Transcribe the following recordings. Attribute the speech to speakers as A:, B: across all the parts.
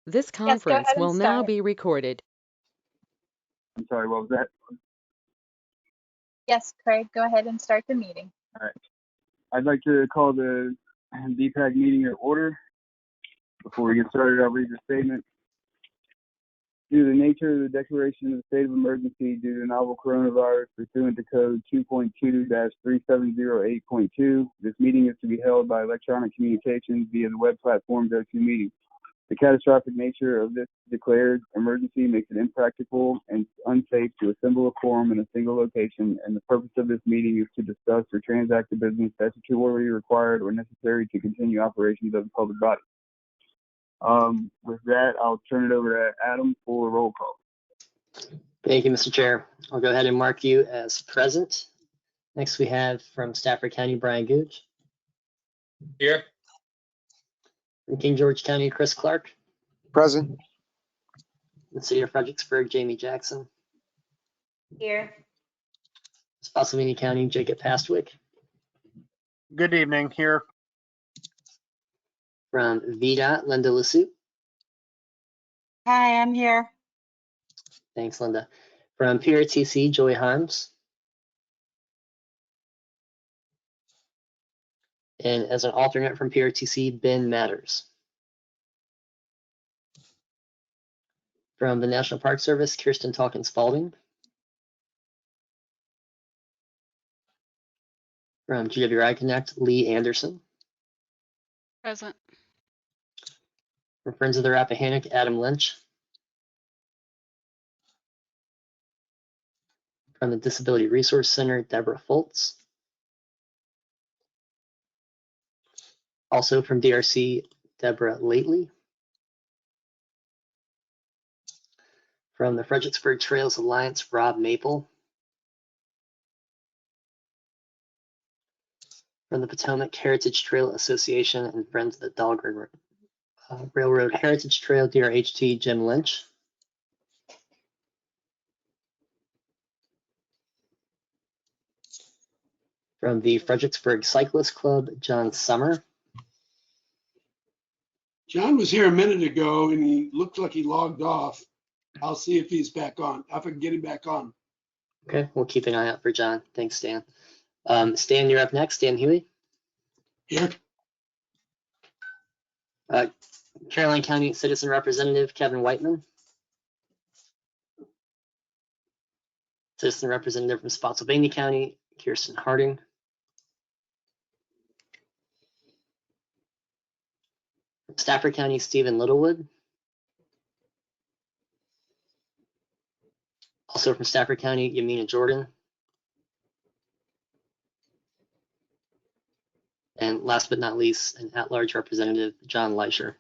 A: This
B: Yes, go
A: conference
B: ahead and
A: will now
B: start.
A: be recorded.
C: I'm sorry, what was that?
B: Yes, Craig, go ahead and start the meeting.
C: All right. I'd like to call the DPAC meeting to order. Before we get started, I'll read the statement. Due to the nature of the declaration of the state of emergency due to the novel coronavirus pursuant to code 2.2-3708.2, this meeting is to be held by electronic communications via the web platform GoToMeeting. The catastrophic nature of this declared emergency makes it impractical and unsafe to assemble a quorum in a single location, and the purpose of this meeting is to discuss or transact the business statutorily required or necessary to continue operations of the public body. With that, I'll turn it over to Adam for a roll call.
D: Thank you, Mr. Chair. I'll go ahead and mark you as present. Next, we have from Stafford County, Brian Gooch.
E: Here.
D: From King George County, Chris Clark.
F: Present.
D: The City of Fredericksburg, Jamie Jackson.
G: Here.
D: Spotsylvania County, Jacob Pastwick.
H: Good evening. Here.
D: From VDOT, Linda Lassup.
G: Hi, I'm here.
D: Thanks, Linda. From PRTC, Joy Harms. And as an alternate from PRTC, Ben Matters. From the National Park Service, Kirsten Talkins Spalding. From GWI Connect, Lee Anderson.
I: Present.
D: From Friends of the Rappahannock, Adam Lynch. From the Disability Resource Center, Deborah Foltz. Also from DRC, Deborah Lately. From the Fredericksburg Trails Alliance, Rob Maple. From the Potomac Heritage Trail Association and Friends of the Dog Railroad Heritage Trail, DRHT, Jim Lynch. From the Fredericksburg Cyclist Club, John Summer.
J: John was here a minute ago and he looked like he logged off. I'll see if he's back on, if I can get him back on.
D: Okay, we'll keep an eye out for John. Thanks, Stan. Stan, you're up next. Stan Huey.
J: Here.
D: Caroline County Citizen Representative Kevin Whiteman. Citizen Representative from Spotsylvania County, Kirsten Harding. From Stafford County, Stephen Littlewood. Also from Stafford County, Yamina Jordan. And last but not least, an at-large representative, John Leischer.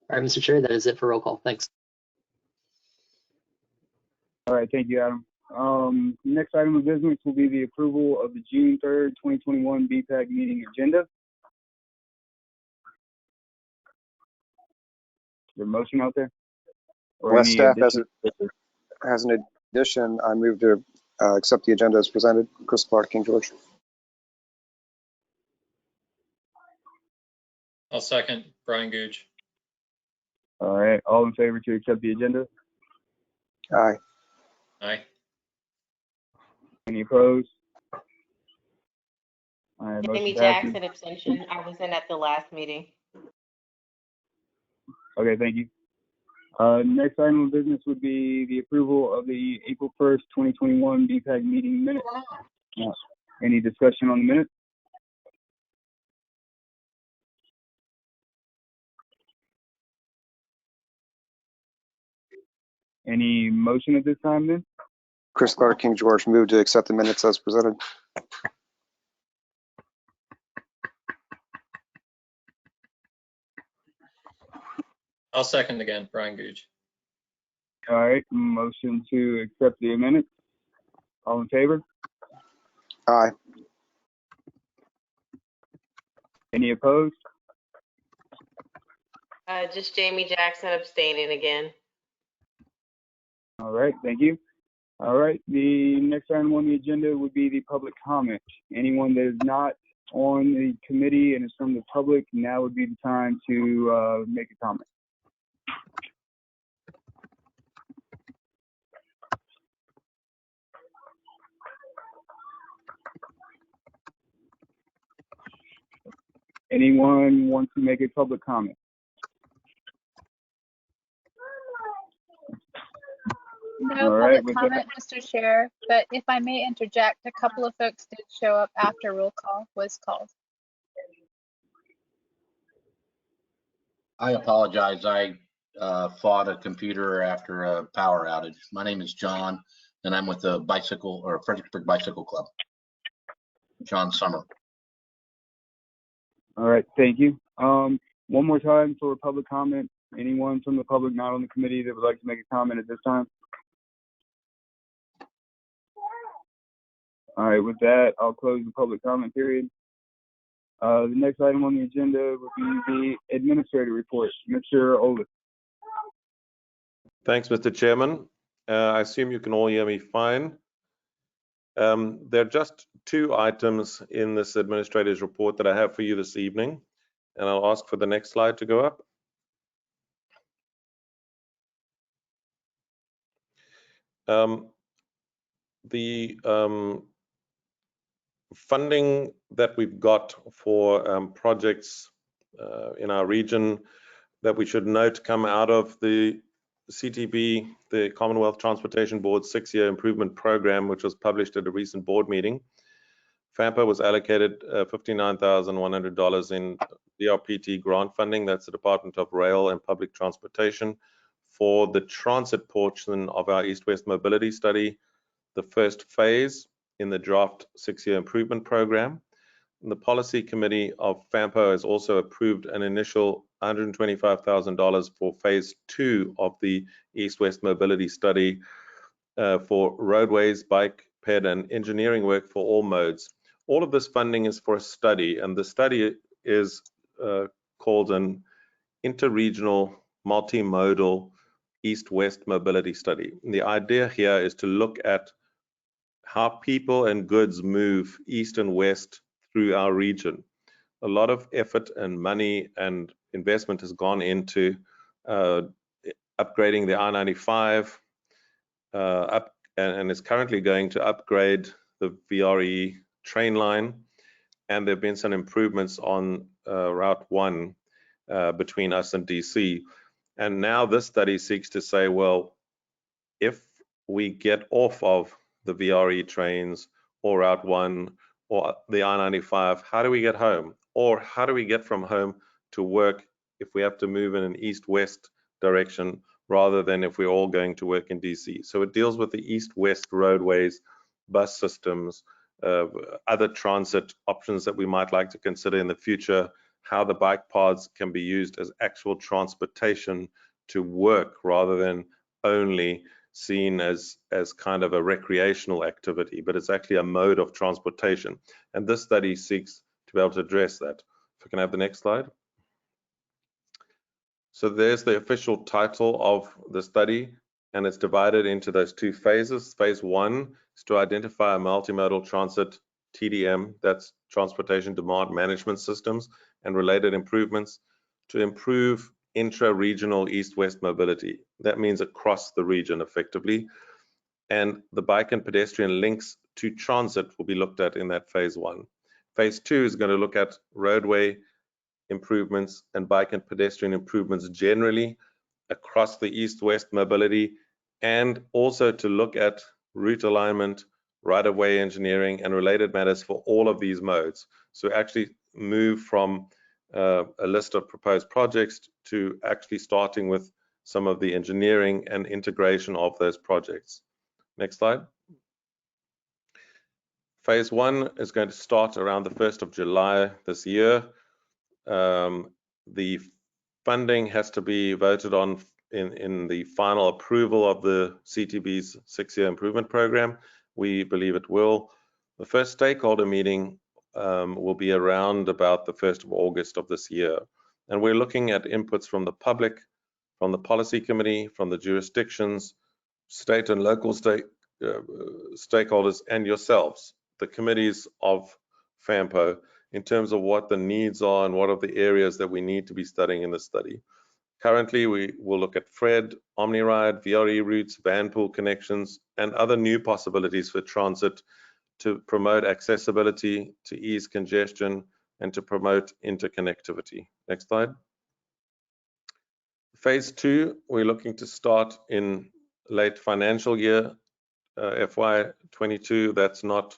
D: All right, Mr. Chair, that is it for roll call. Thanks.
C: All right, thank you, Adam. Next item of business will be the approval of the June 3rd, 2021 BPAC meeting agenda. Is there a motion out there?
F: Unless staff has an addition, I move to accept the agenda as presented. Chris Clark, King George.
E: I'll second Brian Gooch.
C: All right, all in favor to accept the agenda?
F: Aye.
E: Aye.
C: Any opposed? All right,
G: Jamie
C: motion passes.
G: Jackson, abstention. I was in at the last meeting.
C: Okay, thank you. Next item of business would be the approval of the April 1st, 2021 BPAC meeting minutes. Any discussion on the minutes? Any motion at this time then?
F: Chris Clark, King George, move to accept the minutes as presented.
E: I'll second again, Brian Gooch.
C: All right, motion to accept the minutes. All in favor?
F: Aye.
C: Any opposed?
G: Just Jamie Jackson abstaining again.
C: All right, thank you. All right, the next item on the agenda would be the public comment. Anyone that is not on the committee and is from the public, now would be the time to make a comment. Anyone want to make a public comment?
B: No
C: All right,
B: public
C: with
B: comment, Mr. Chair, but if I may interject, a couple of folks did show up after roll call was called.
A: I apologize. I fought a computer after a power outage. My name is John, and I'm with the bicycle or Fredericksburg Bicycle Club. John Summer.
C: All right, thank you. One more time for public comment. Anyone from the public not on the committee that would like to make a comment at this time? All right, with that, I'll close the public comment period. The next item on the agenda would be the administrator report. Mr. Olin.
K: Thanks, Mr. Chairman. I assume you can all hear me fine. There are just two items in this administrator's report that I have for you this evening, and I'll ask for the next slide to go up. The funding that we've got for projects in our region that we should note come out of the CTB, the Commonwealth Transportation Board's 6-year improvement program, which was published at a recent board meeting. FAMPA was allocated $59,100 in DRPT grant funding. That's the Department of Rail and Public Transportation for the transit portion of our East-West Mobility Study, the first phase in the draft 6-year improvement program. And the Policy Committee of FAMPA has also approved an initial $125,000 for phase 2 of the East-West Mobility Study for roadways, bike, ped, and engineering work for all modes. All of this funding is for a study, and the study is called an interregional multimodal East-West Mobility Study. And the idea here is to look at how people and goods move east and west through our region. A lot of effort and money and investment has gone into upgrading the I-95 and is currently going to upgrade the VRE train line, and there have been some improvements on Route 1 between us and DC. And now this study seeks to say, well, if we get off of the VRE trains or Route 1 or the I-95, how do we get home? Or how do we get from home to work if we have to move in an east-west direction rather than if we're all going to work in DC? So it deals with the east-west roadways, bus systems, other transit options that we might like to consider in the future, how the bike paths can be used as actual transportation to work rather than only seen as kind of a recreational activity, but it's actually a mode of transportation. And this study seeks to be able to address that. If I can have the next slide. So there's the official title of the study, and it's divided into those two phases. Phase 1 is to identify a multimodal transit TDM, that's transportation demand management systems and related improvements to improve intra-regional east-west mobility. That means across the region effectively. And the bike and pedestrian links to transit will be looked at in that phase 1. Phase 2 is going to look at roadway improvements and bike and pedestrian improvements generally across the east-west mobility, and also to look at route alignment, right-of-way engineering, and related matters for all of these modes. So actually move from a list of proposed projects to actually starting with some of the engineering and integration of those projects. Next slide. Phase 1 is going to start around the 1st of July this year. The funding has to be voted on in the final approval of the CTB's 6-year improvement program. We believe it will. The first stakeholder meeting will be around about the 1st of August of this year. And we're looking at inputs from the public, from the policy committee, from the jurisdictions, state and local stakeholders, and yourselves, the committees of FAMPO, in terms of what the needs are and what are the areas that we need to be studying in the study. Currently, we will look at FRED, OmniRide, VRE routes, van pool connections, and other new possibilities for transit to promote accessibility, to ease congestion, and to promote interconnectivity. Next slide. Phase 2, we're looking to start in late financial year, FY22. That's not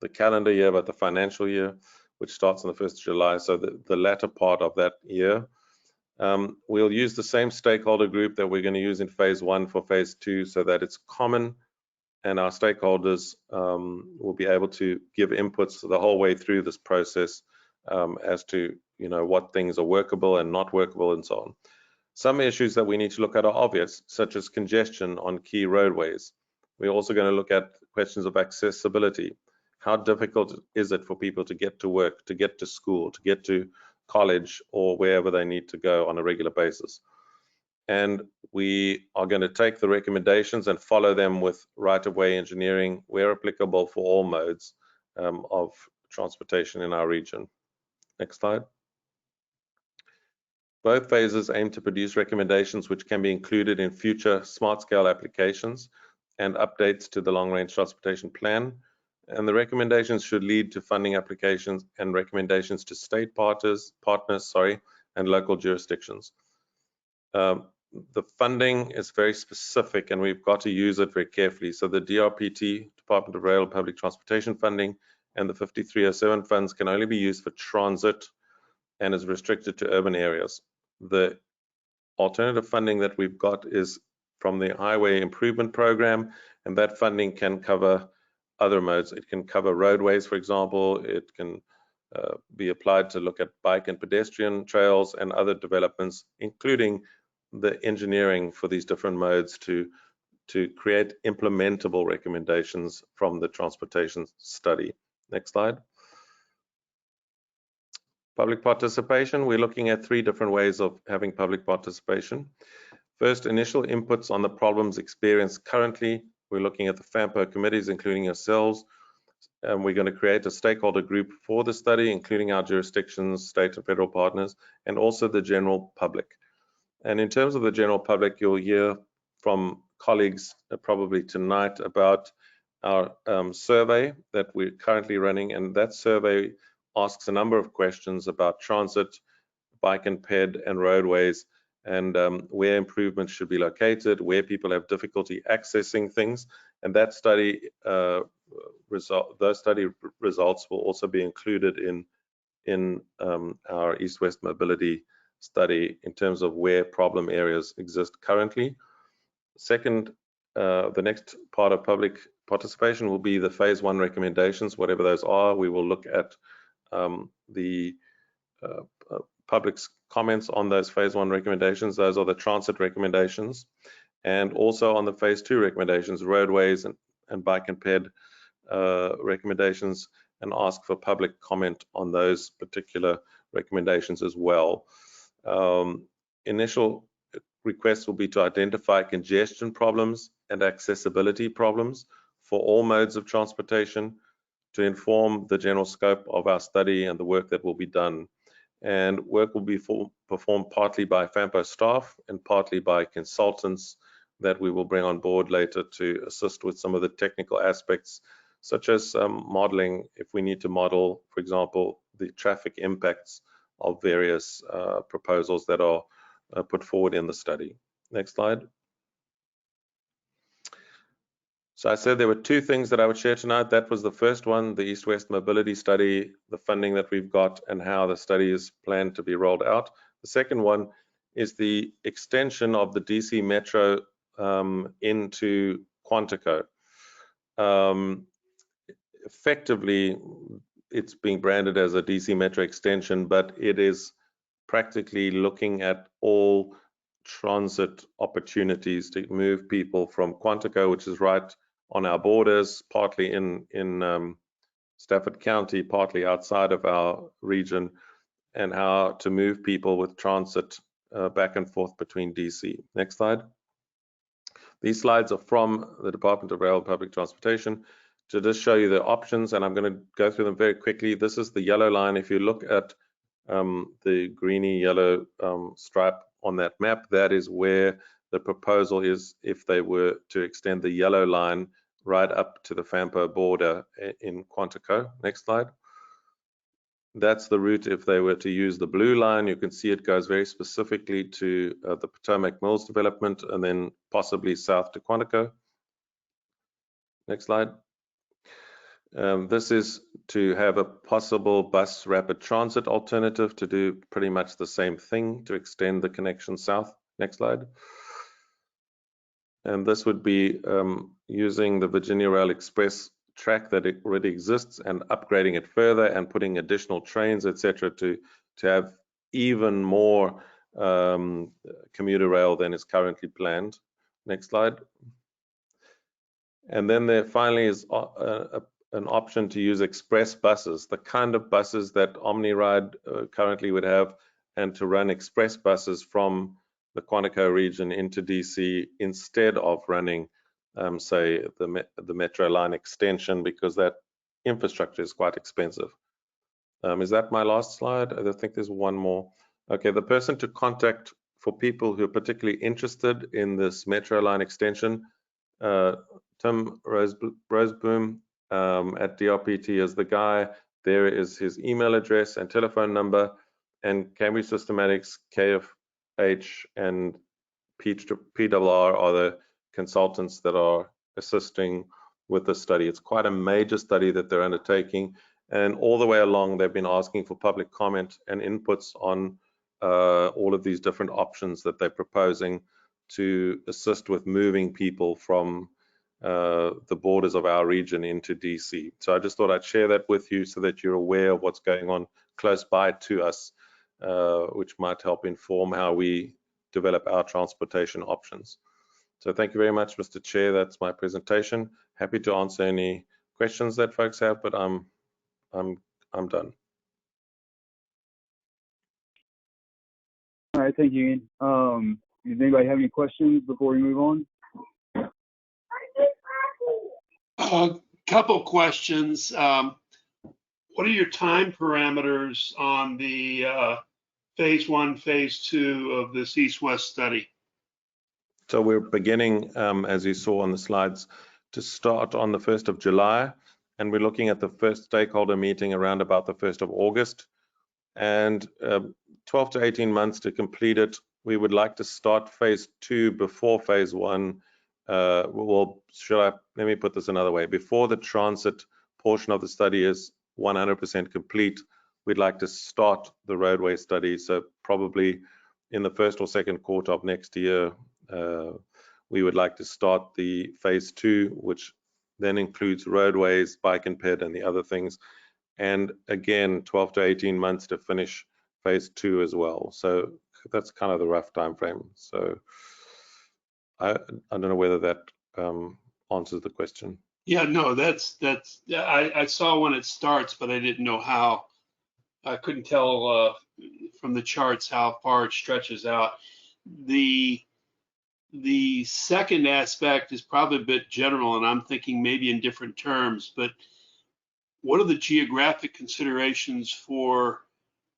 K: the calendar year, but the financial year, which starts on the 1st of July, so the latter part of that year. We'll use the same stakeholder group that we're going to use in phase 1 for phase 2 so that it's common, and our stakeholders will be able to give inputs the whole way through this process as to what things are workable and not workable and so on. Some issues that we need to look at are obvious, such as congestion on key roadways. We're also going to look at questions of accessibility. How difficult is it for people to get to work, to get to school, to get to college, or wherever they need to go on a regular basis? And we are going to take the recommendations and follow them with right-of-way engineering where applicable for all modes of transportation in our region. Next slide. Both phases aim to produce recommendations which can be included in future smart-scale applications and updates to the long-range transportation plan. And the recommendations should lead to funding applications and recommendations to state partners, and local jurisdictions. The funding is very specific, and we've got to use it very carefully. So the DRPT, Department of Rail Public Transportation funding, and the 5307 funds can only be used for transit and is restricted to urban areas. The alternative funding that we've got is from the Highway Improvement Program, and that funding can cover other modes. It can cover roadways, for example. It can be applied to look at bike and pedestrian trails and other developments, including the engineering for these different modes to create implementable recommendations from the transportation study. Next slide. Public participation. We're looking at 3 different ways of having public participation. First, initial inputs on the problems experienced currently. We're looking at the FAMPO committees, including yourselves, and we're going to create a stakeholder group for the study, including our jurisdictions, state and federal partners, and also the general public. And in terms of the general public, you'll hear from colleagues probably tonight about our survey that we're currently running, and that survey asks a number of questions about transit, bike and ped, and roadways, and where improvements should be located, where people have difficulty accessing things. And that study those study results will also be included in our East-West mobility study in terms of where problem areas exist currently. Second, the next part of public participation will be the phase 1 recommendations, whatever those are. We will look at the public's comments on those phase 1 recommendations. Those are the transit recommendations, and also on the phase 2 recommendations, roadways and bike and ped recommendations, and ask for public comment on those particular recommendations as well. Initial requests will be to identify congestion problems and accessibility problems for all modes of transportation, to inform the general scope of our study and the work that will be done. And work will be performed partly by FAMPO staff and partly by consultants that we will bring on board later to assist with some of the technical aspects, such as modeling, if we need to model, for example, the traffic impacts of various proposals that are put forward in the study. Next slide. So I said there were 2 things that I would share tonight. That was the first one, the East-West mobility study, the funding that we've got, and how the study is planned to be rolled out. The second one is the extension of the DC Metro into Quantico. Effectively, it's being branded as a DC Metro extension, but it is practically looking at all transit opportunities to move people from Quantico, which is right on our borders, partly in Stafford County, partly outside of our region, and how to move people with transit back and forth between DC. Next slide. These slides are from the Department of Rail Public Transportation to just show you the options, and I'm going to go through them very quickly. This is the yellow line. If you look at the greeny yellow stripe on that map, that is where the proposal is if they were to extend the yellow line right up to the Fampo border in Quantico. Next slide. That's the route if they were to use the blue line. You can see it goes very specifically to the Potomac Mills development and then possibly south to Quantico. Next slide. This is to have a possible bus rapid transit alternative to do pretty much the same thing to extend the connection south. Next slide. And this would be using the Virginia Rail Express track that it already exists and upgrading it further and putting additional trains, etc., to have even more commuter rail than is currently planned. Next slide. And then there finally is an option to use express buses, the kind of buses that OmniRide currently would have, and to run express buses from the Quantico region into DC instead of running, say, the metro line extension, because that infrastructure is quite expensive. Is that my last slide? I think there's one more. Okay, the person to contact for people who are particularly interested in this metro line extension, Tim Roseboom at DRPT is the guy. There is his email address and telephone number, and Cambridge Systematics, KFH, and PRR are the consultants that are assisting with the study. It's quite a major study that they're undertaking, and all the way along they've been asking for public comment and inputs on all of these different options that they're proposing to assist with moving people from the borders of our region into DC. So I just thought I'd share that with you so that you're aware of what's going on close by to us, which might help inform how we develop our transportation options. So thank you very much, Mr. Chair. That's my presentation. Happy to answer any questions that folks have, but I'm done.
C: All right, thank you, Ian. Does anybody have any questions before we move on?
J: A couple questions. What are your time parameters on the phase 1, phase 2 of this East-West study?
K: So we're beginning, as you saw on the slides, to start on the 1st of July, and we're looking at the first stakeholder meeting around about the 1st of August, and 12 to 18 months to complete it. We would like to start phase 2 before phase 1. Let me put this another way. Before the transit portion of the study is 100% complete, we'd like to start the roadway study. So probably in the first or second quarter of next year, we would like to start the phase 2, which then includes roadways, bike and ped, and the other things. And again, 12 to 18 months to finish phase 2 as well. So that's kind of the rough time frame. So I don't know whether that answers the question.
J: Yeah, no, I saw when it starts, but I didn't know how. I couldn't tell from the charts how far it stretches out. The second aspect is probably a bit general, and I'm thinking maybe in different terms, but what are the geographic considerations for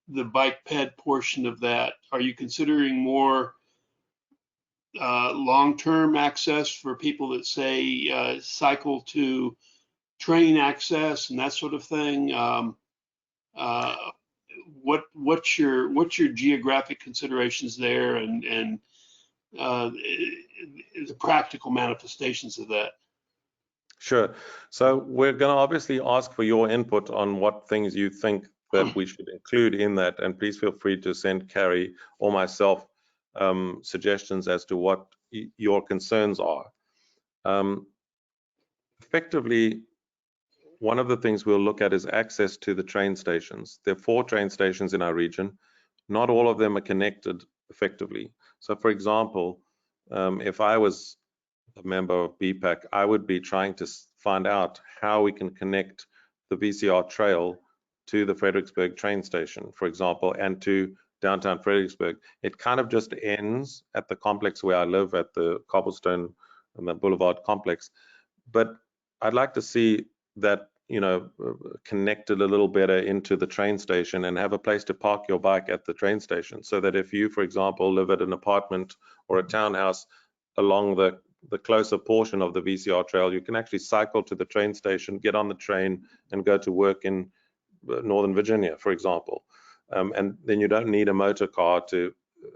J: the bike ped portion of that? Are you considering more long-term access for people that say cycle to train access and that sort of thing? What's your geographic considerations there, and the practical manifestations of that?
K: Sure. So we're going to obviously ask for your input on what things you think that we should include in that, and please feel free to send Carrie or myself suggestions as to what your concerns are. Effectively, one of the things we'll look at is access to the train stations. There are 4 train stations in our region. Not all of them are connected effectively. So for example, if I was a member of BPAC, I would be trying to find out how we can connect the VCR trail to the Fredericksburg train station, for example, and to downtown Fredericksburg. It kind of just ends at the complex where I live, at the Cobblestone and the Boulevard complex. But I'd like to see that, you know, connected a little better into the train station and have a place to park your bike at the train station, so that if you, for example, live at an apartment or a townhouse along the closer portion of the VCR trail, you can actually cycle to the train station, get on the train and go to work in Northern Virginia, for example. And then you don't need a motor car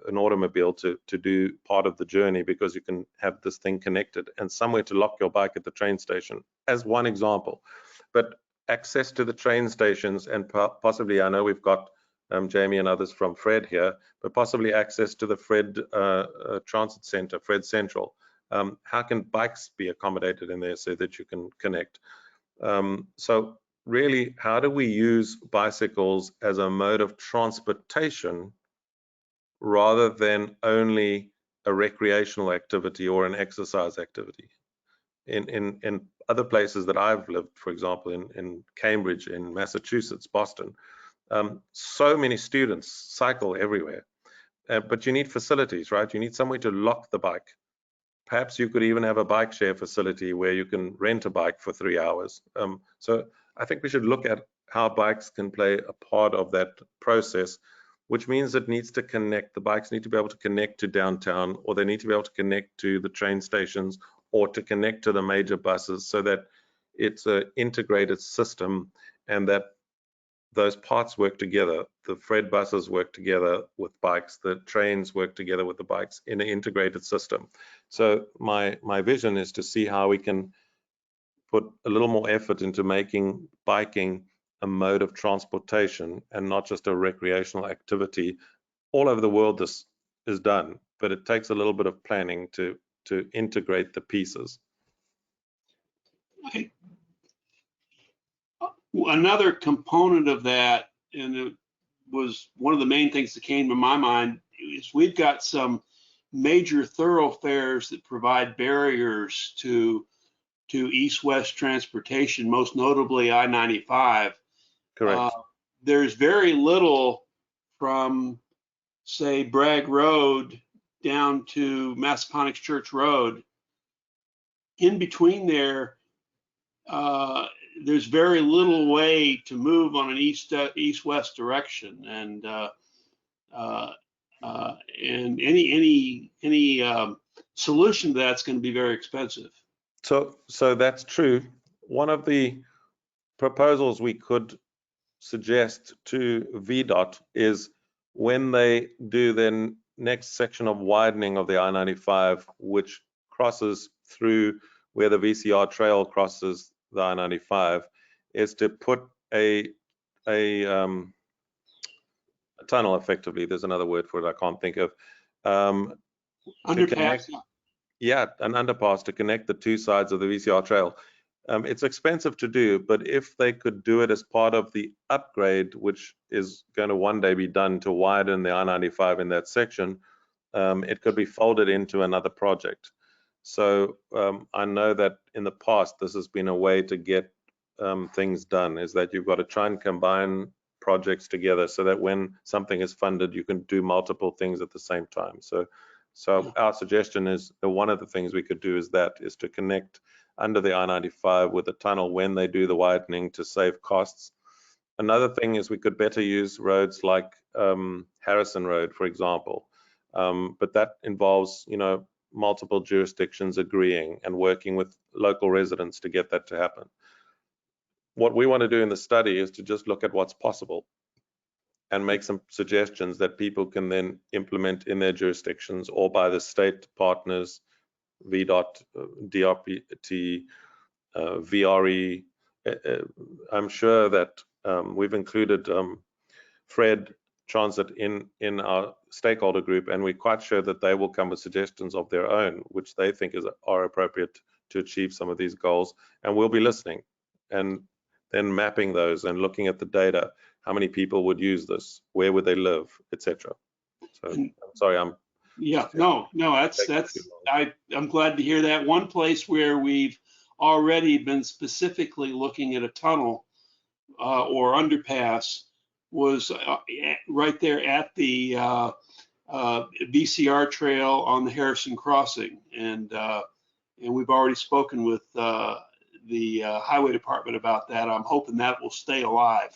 K: an automobile to do part of the journey, because you can have this thing connected and somewhere to lock your bike at the train station, as one example. But access to the train stations, and possibly, I know we've got Jamie and others from Fred here, but possibly access to the Fred Transit Center, Fred Central. How can bikes be accommodated in there so that you can connect? So really, how do we use bicycles as a mode of transportation rather than only a recreational activity or an exercise activity? In other places that I've lived, for example, in Cambridge, in Massachusetts, Boston, so many students cycle everywhere, but you need facilities, right? You need somewhere to lock the bike. Perhaps you could even have a bike share facility where you can rent a bike for 3 hours. So I think we should look at how bikes can play a part of that process, which means it needs to connect. The bikes need to be able to connect to downtown, or they need to be able to connect to the train stations, or to connect to the major buses, so that it's an integrated system and that those parts work together. The Fred buses work together with bikes, the trains work together with the bikes in an integrated system. So my vision is to see how we can put a little more effort into making biking a mode of transportation and not just a recreational activity. All over the world this is done, but it takes a little bit of planning to integrate the pieces.
J: Another component of that, and it was one of the main things that came to my mind, is we've got some major thoroughfares that provide barriers to east-west transportation, most notably I-95.
K: Correct.
J: There's very little from, say, Bragg Road down to Massaponax Church Road. In between there, there's very little way to move on an east-west direction, and any solution to that's going to be very expensive.
K: So that's true. One of the proposals we could suggest to VDOT is, when they do the next section of widening of the I-95, which crosses through where the VCR trail crosses the I-95, is to put a tunnel, effectively. There's another word for it I can't think of.
J: Underpass.
K: Yeah, an underpass to connect the two sides of the VCR trail. It's expensive to do, but if they could do it as part of the upgrade, which is going to one day be done to widen the I-95 in that section, it could be folded into another project. So I know that in the past, this has been a way to get things done, is that you've got to try and combine projects together so that when something is funded, you can do multiple things at the same time. So our suggestion is that one of the things we could do is to connect under the I-95 with a tunnel when they do the widening, to save costs. Another thing is we could better use roads like Harrison Road, for example, but that involves, you know, multiple jurisdictions agreeing and working with local residents to get that to happen. What we want to do in the study is to just look at what's possible and make some suggestions that people can then implement in their jurisdictions, or by the state partners, VDOT, DRPT, VRE. I'm sure that we've included Fred Transit in our stakeholder group, and we're quite sure that they will come with suggestions of their own, which they think are appropriate to achieve some of these goals. And we'll be listening and then mapping those and looking at the data. How many people would use this? Where would they live, etc. So I'm sorry, I'm
J: I'm glad to hear that. One place where we've already been specifically looking at a tunnel or underpass was right there at the VCR trail on the Harrison Crossing, and we've already spoken with the highway department about that. I'm hoping that will stay alive.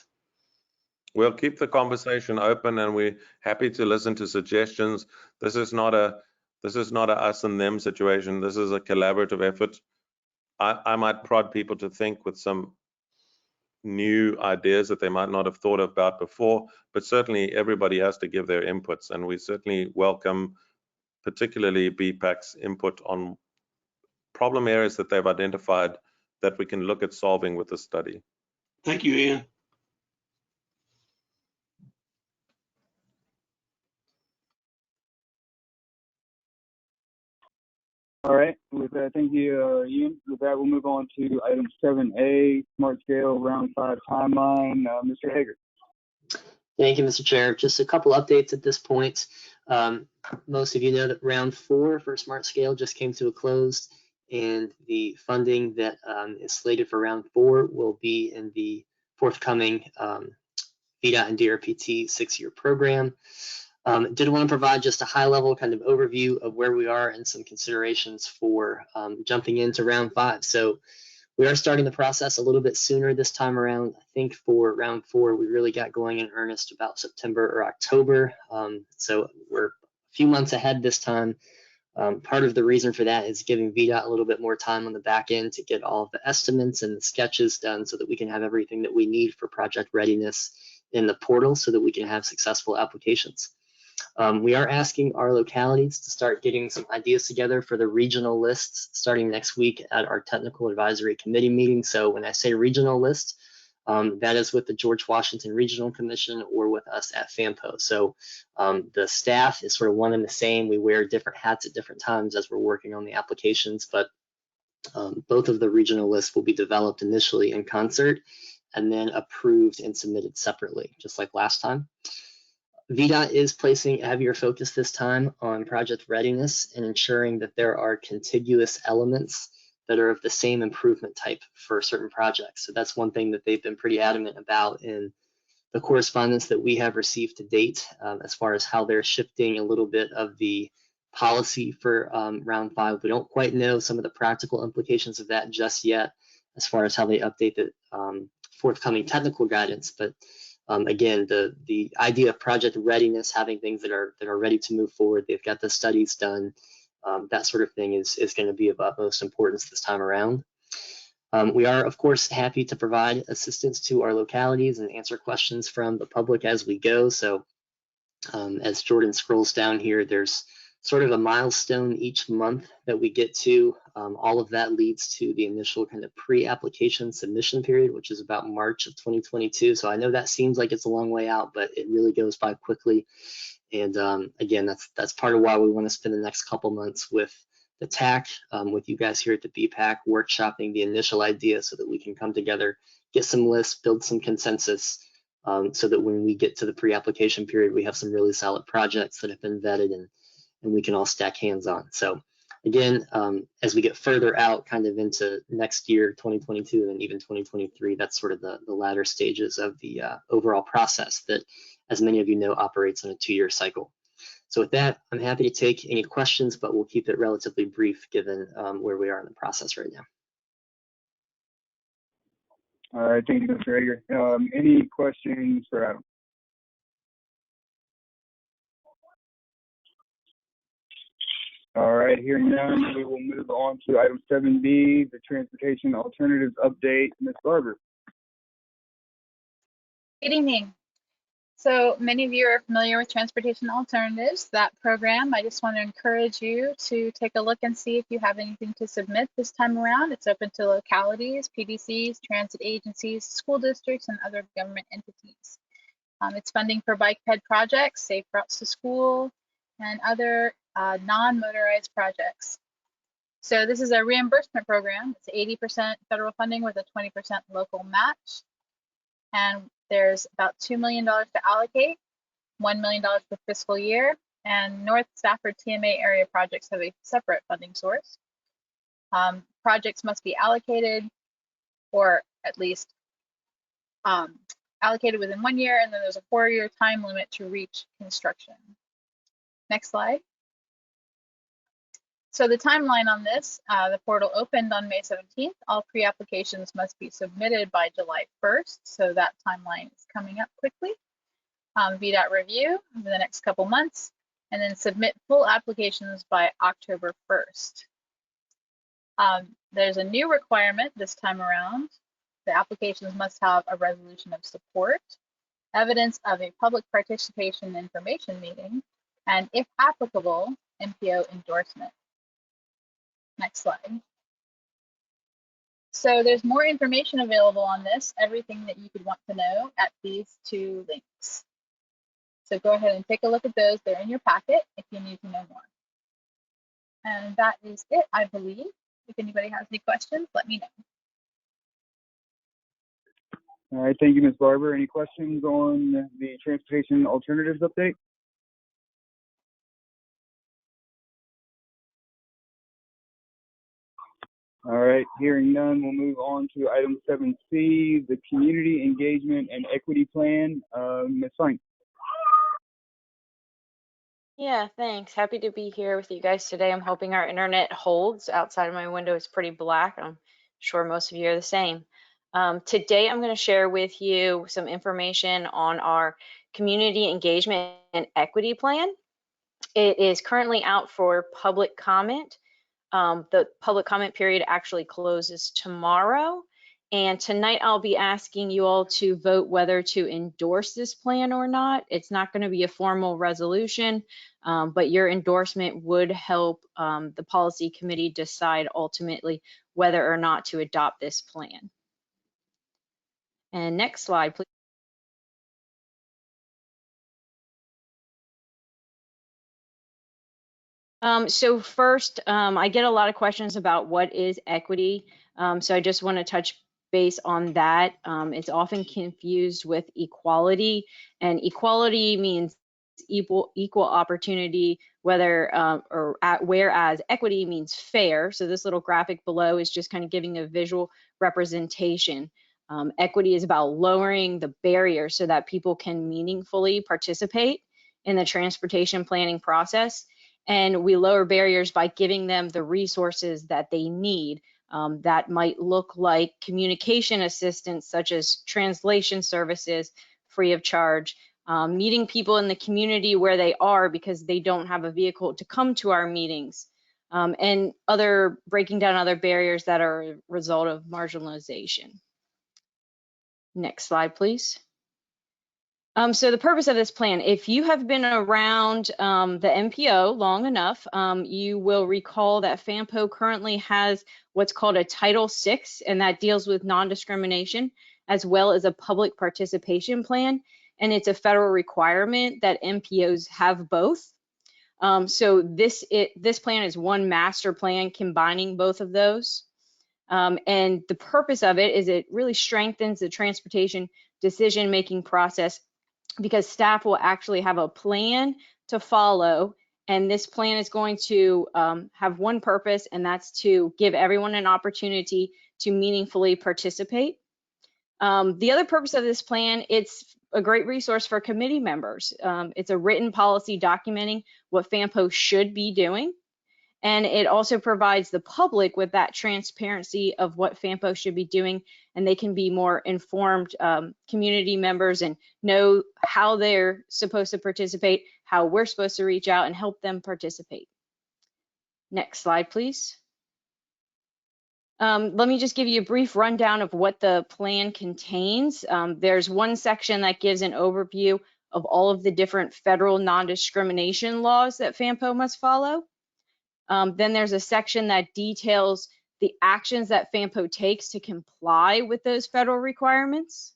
K: We'll keep the conversation open, and we're happy to listen to suggestions. This is not a us and them situation. This is a collaborative effort. I might prod people to think with some new ideas that they might not have thought about before, but certainly everybody has to give their inputs, and we certainly welcome particularly BPAC's input on problem areas that they've identified that we can look at solving with the study.
J: Thank you, Ian.
C: All right. With that, thank you, Ian. With that, we'll move on to item 7A, Smart Scale Round 5 timeline. Mr. Hager.
D: Thank you, Mr. Chair. Just a couple updates at this point. Most of you know that round 4 for Smart Scale just came to a close, and the funding that is slated for round 4 will be in the forthcoming VDOT and DRPT 6-year program. Did want to provide just a high-level kind of overview of where we are and some considerations for jumping into round 5. So we are starting the process a little bit sooner this time around. I think for round 4, we really got going in earnest about September or October. So we're a few months ahead this time. Part of the reason for that is giving VDOT a little bit more time on the back end to get all of the estimates and the sketches done so that we can have everything that we need for project readiness in the portal so that we can have successful applications. We are asking our localities to start getting some ideas together for the regional lists starting next week at our technical advisory committee meeting. So when I say regional list, that is with the George Washington Regional Commission or with us at FAMPO. So the staff is sort of one and the same. We wear different hats at different times as we're working on the applications, but both of the regional lists will be developed initially in concert and then approved and submitted separately, just like last time. VDOT is placing a heavier focus this time on project readiness and ensuring that there are contiguous elements that are of the same improvement type for certain projects. So that's one thing that they've been pretty adamant about in the correspondence that we have received to date, as far as how they're shifting a little bit of the policy for round 5. We don't quite know some of the practical implications of that just yet, as far as how they update the forthcoming technical guidance. But again, the idea of project readiness, having things that are ready to move forward, they've got the studies done, that sort of thing is going to be of utmost importance this time around. We are, of course, happy to provide assistance to our localities and answer questions from the public as we go. So as Jordan scrolls down here, there's sort of a milestone each month that we get to. All of that leads to the initial kind of pre-application submission period, which is about March of 2022. So I know that seems like it's a long way out, but it really goes by quickly. And again, that's part of why we want to spend the next couple months with the TAC, with you guys here at the BPAC, workshopping the initial idea so that we can come together, get some lists, build some consensus, so that when we get to the pre-application period, we have some really solid projects that have been vetted and we can all stack hands on. So again, as we get further out kind of into next year, 2022, and even 2023, that's sort of the latter stages of the overall process that, as many of you know, operates on a 2-year cycle. So with that, I'm happy to take any questions, but we'll keep it relatively brief given where we are in the process right now.
C: All right, thank you, Mr. Hager. Any questions for Adam? All right, hearing none, we will move on to item 7B, the Transportation Alternatives Update. Ms. Barber.
B: Good evening. So many of you are familiar with Transportation Alternatives, that program. I just want to encourage you to take a look and see if you have anything to submit this time around. It's open to localities, PDCs, transit agencies, school districts, and other government entities. It's funding for bike ped projects, safe routes to school, and other non-motorized projects. So this is a reimbursement program. It's 80% federal funding with a 20% local match. And there's about $2 million to allocate, $1 million per fiscal year, and North Stafford TMA area projects have a separate funding source. Projects must be allocated, or at least allocated within 1 year, and then there's a 4-year time limit to reach construction. Next slide. So the timeline on this, the portal opened on May 17th. All pre-applications must be submitted by July 1st. So that timeline is coming up quickly. VDOT review over the next couple months, and then submit full applications by October 1st. There's a new requirement this time around. The applications must have a resolution of support, evidence of a public participation information meeting, and if applicable, MPO endorsement. Next slide. So there's more information available on this, everything that you could want to know at these two links. So go ahead and take a look at those. They're in your packet if you need to know more. And that is it, I believe. If anybody has any questions, let me know.
C: All right, thank you, Ms. Barber. Any questions on the transportation alternatives update? All right, hearing none, we'll move on to item 7C, the Community Engagement and Equity Plan. Ms. Fine.
L: Yeah, thanks. Happy to be here with you guys today. I'm hoping our internet holds. Outside of my window is pretty black. I'm sure most of you are the same. Today, I'm going to share with you some information on our Community Engagement and Equity Plan. It is currently out for public comment. The public comment period actually closes tomorrow. And tonight I'll be asking you all to vote whether to endorse this plan or not. It's not going to be a formal resolution, but your endorsement would help the policy committee decide ultimately whether or not to adopt this plan. And next slide, please. So first, I get a lot of questions about what is equity. So I just want to touch base on that. It's often confused with equality, and equality means equal opportunity, whereas equity means fair. So this little graphic below is just kind of giving a visual representation. Equity is about lowering the barriers so that people can meaningfully participate in the transportation planning process. And we lower barriers by giving them the resources that they need. That might look like communication assistance, such as translation services free of charge, meeting people in the community where they are because they don't have a vehicle to come to our meetings, and breaking down other barriers that are a result of marginalization. Next slide, please. So the purpose of this plan, if you have been around the MPO long enough, you will recall that FAMPO currently has what's called a Title VI, and that deals with non-discrimination, as well as a public participation plan. And it's a federal requirement that MPOs have both. So this plan is one master plan combining both of those. And the purpose of it is it really strengthens the transportation decision-making process, because staff will actually have a plan to follow, and this plan is going to have one purpose, and that's to give everyone an opportunity to meaningfully participate. The other purpose of this plan, it's a great resource for committee members. It's a written policy documenting what FAMPO should be doing. And it also provides the public with that transparency of what FAMPO should be doing, and they can be more informed community members and know how they're supposed to participate, how we're supposed to reach out and help them participate. Next slide, please. Let me just give you a brief rundown of what the plan contains. There's one section that gives an overview of all of the different federal non-discrimination laws that FAMPO must follow. Then there's a section that details the actions that FAMPO takes to comply with those federal requirements.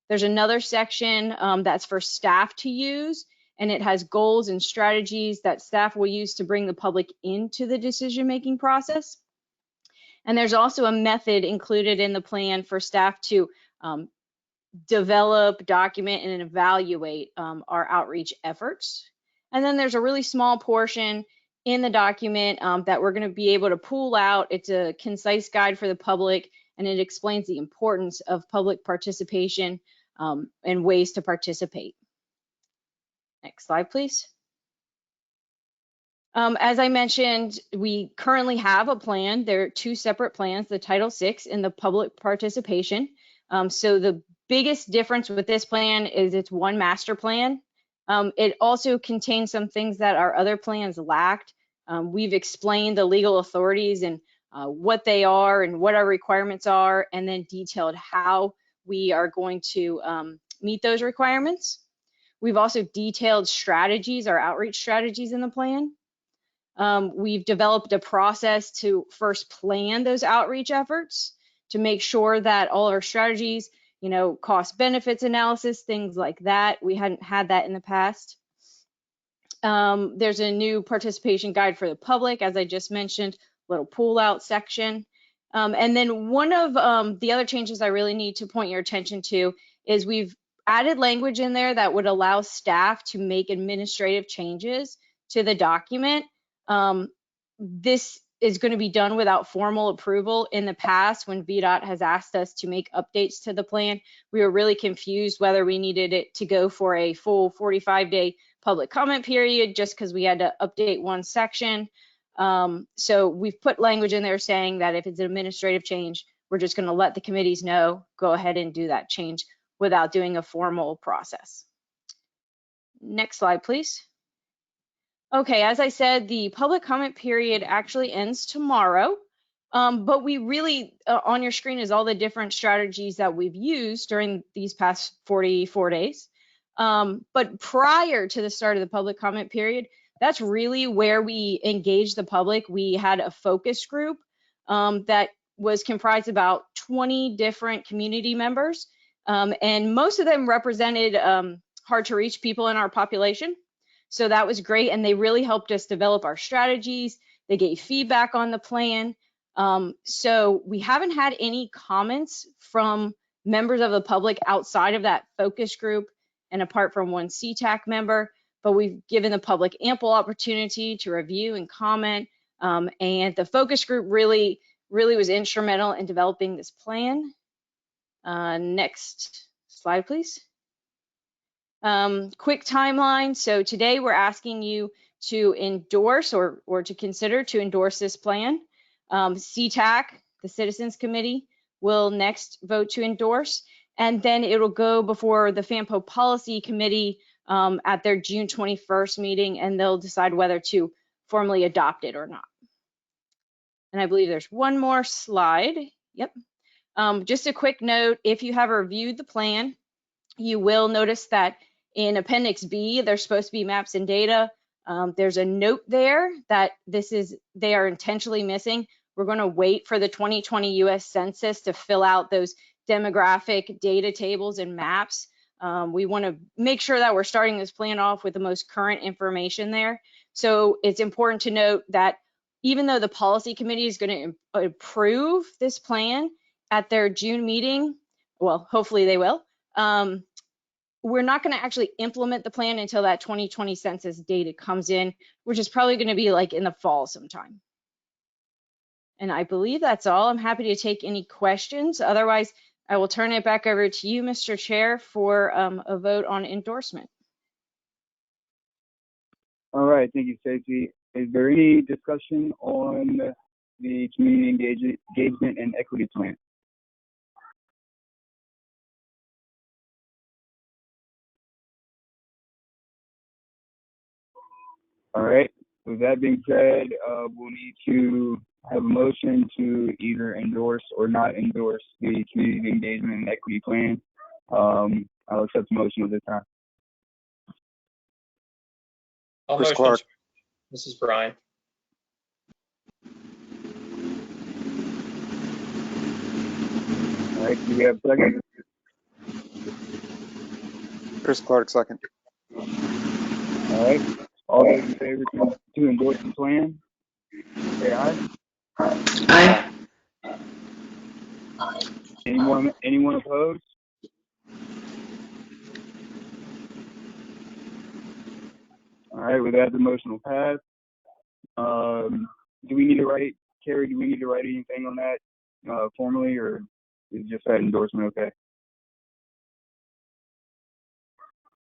L: There's another section that's for staff to use, and it has goals and strategies that staff will use to bring the public into the decision-making process. And there's also a method included in the plan for staff to develop, document, and evaluate our outreach efforts. And then there's a really small portion in the document that we're going to be able to pull out. It's a concise guide for the public, and it explains the importance of public participation and ways to participate. Next slide, please. As I mentioned, we currently have a plan. There are two separate plans, the Title VI and the public participation. So the biggest difference with this plan is it's one master plan. It also contains some things that our other plans lacked. We've explained the legal authorities and what they are and what our requirements are, and then detailed how we are going to meet those requirements. We've also detailed strategies, our outreach strategies in the plan. We've developed a process to first plan those outreach efforts to make sure that all our strategies, cost benefits analysis, things like that. We hadn't had that in the past. There's a new participation guide for the public, as I just mentioned, little pull out section. And then one of the other changes I really need to point your attention to is we've added language in there that would allow staff to make administrative changes to the document. This is going to be done without formal approval. In the past, when VDOT has asked us to make updates to the plan, we were really confused whether we needed it to go for a full 45-day public comment period just because we had to update one section. So we've put language in there saying that if it's an administrative change, we're just going to let the committees know, go ahead and do that change without doing a formal process. Next slide, please. Okay, as I said, the public comment period actually ends tomorrow, but we really, on your screen is all the different strategies that we've used during these past 44 days. But prior to the start of the public comment period, that's really where we engaged the public. We had a focus group that was comprised of about 20 different community members, and most of them represented hard to reach people in our population. So that was great, and they really helped us develop our strategies. They gave feedback on the plan. So we haven't had any comments from members of the public outside of that focus group and apart from one CTAC member, but we've given the public ample opportunity to review and comment. And the focus group really was instrumental in developing this plan. Next slide, please. Quick timeline. So today we're asking you to endorse or to consider to endorse this plan. CTAC, the Citizens Committee, will next vote to endorse, and then it'll go before the FAMPO Policy Committee at their June 21st meeting, and they'll decide whether to formally adopt it or not. And I believe there's one more slide. Yep. Just a quick note, if you have reviewed the plan, you will notice that in Appendix B, there's supposed to be maps and data. There's a note there that they are intentionally missing. We're going to wait for the 2020 US Census to fill out those demographic data tables and maps. We want to make sure that we're starting this plan off with the most current information there. So it's important to note that even though the policy committee is going to approve this plan at their June meeting, well, hopefully they will, we're not going to actually implement the plan until that 2020 census data comes in, which is probably going to be like in the fall sometime. And I believe that's all. I'm happy to take any questions. Otherwise, I will turn it back over to you, Mr. Chair, for a vote on endorsement.
C: All right, thank you, Stacey. Is there any discussion on the community engagement and equity plan? All right, with that being said, we'll need to have a motion to either endorse or not endorse the community engagement and equity plan. I'll accept the motion at this time.
E: I'll
F: Chris
E: motion.
F: Clark.
E: This is Brian.
C: All right, do we have a second?
F: Chris Clark, second.
C: All right, all those in favor to endorse the plan, say aye.
G: Aye.
C: Anyone opposed? All right, with that, the motion will pass. Do we need to write, Carrie, do we need to write anything on that formally, or is just that endorsement okay?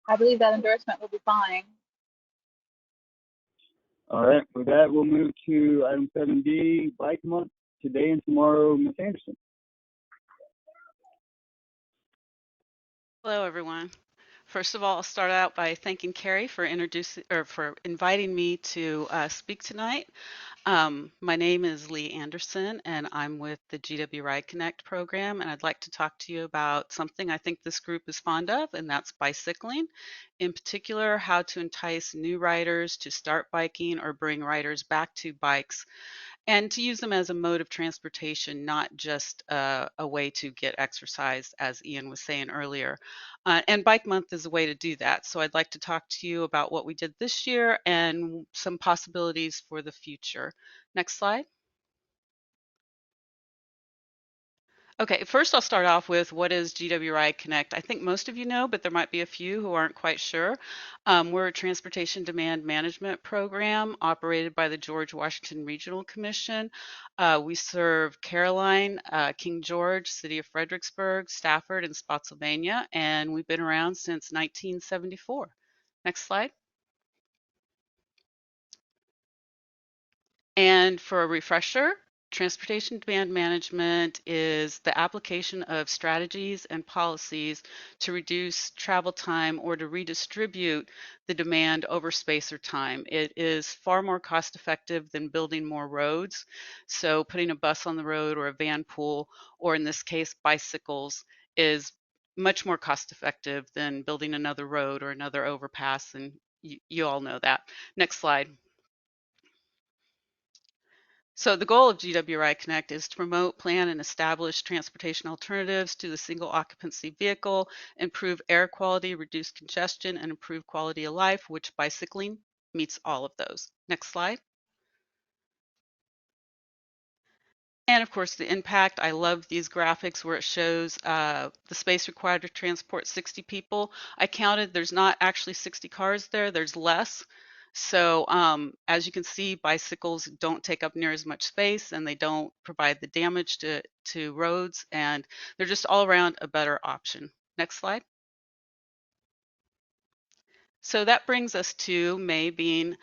B: I believe that endorsement will be fine.
C: All right, with that, we'll move to item 7D, Bike Month, today and tomorrow. Ms. Anderson.
I: Hello, everyone. First of all, I'll start out by thanking Carrie for inviting me to speak tonight. My name is Lee Anderson, and I'm with the GW Ride Connect program, and I'd like to talk to you about something I think this group is fond of, and that's bicycling. In particular, how to entice new riders to start biking or bring riders back to bikes, and to use them as a mode of transportation, not just a way to get exercise, as Ian was saying earlier. And Bike Month is a way to do that. So I'd like to talk to you about what we did this year and some possibilities for the future. Next slide. Okay, first I'll start off with what is GW Ride Connect. I think most of you know, but there might be a few who aren't quite sure. We're a transportation demand management program operated by the George Washington Regional Commission. We serve Caroline, King George, City of Fredericksburg, Stafford, and Spotsylvania, and we've been around since 1974. Next slide. And for a refresher, transportation demand management is the application of strategies and policies to reduce travel time or to redistribute the demand over space or time. It is far more cost effective than building more roads. So putting a bus on the road or a van pool, or in this case, bicycles, is much more cost effective than building another road or another overpass. And you all know that. Next slide. So the goal of GW Ride Connect is to promote, plan, and establish transportation alternatives to the single occupancy vehicle, improve air quality, reduce congestion, and improve quality of life, which bicycling meets all of those. Next slide. And of course, the impact. I love these graphics where it shows the space required to transport 60 people. I counted, there's not actually 60 cars there, there's less. So as you can see, bicycles don't take up near as much space, and they don't provide the damage to roads, and they're just all around a better option. Next slide. So that brings us to May being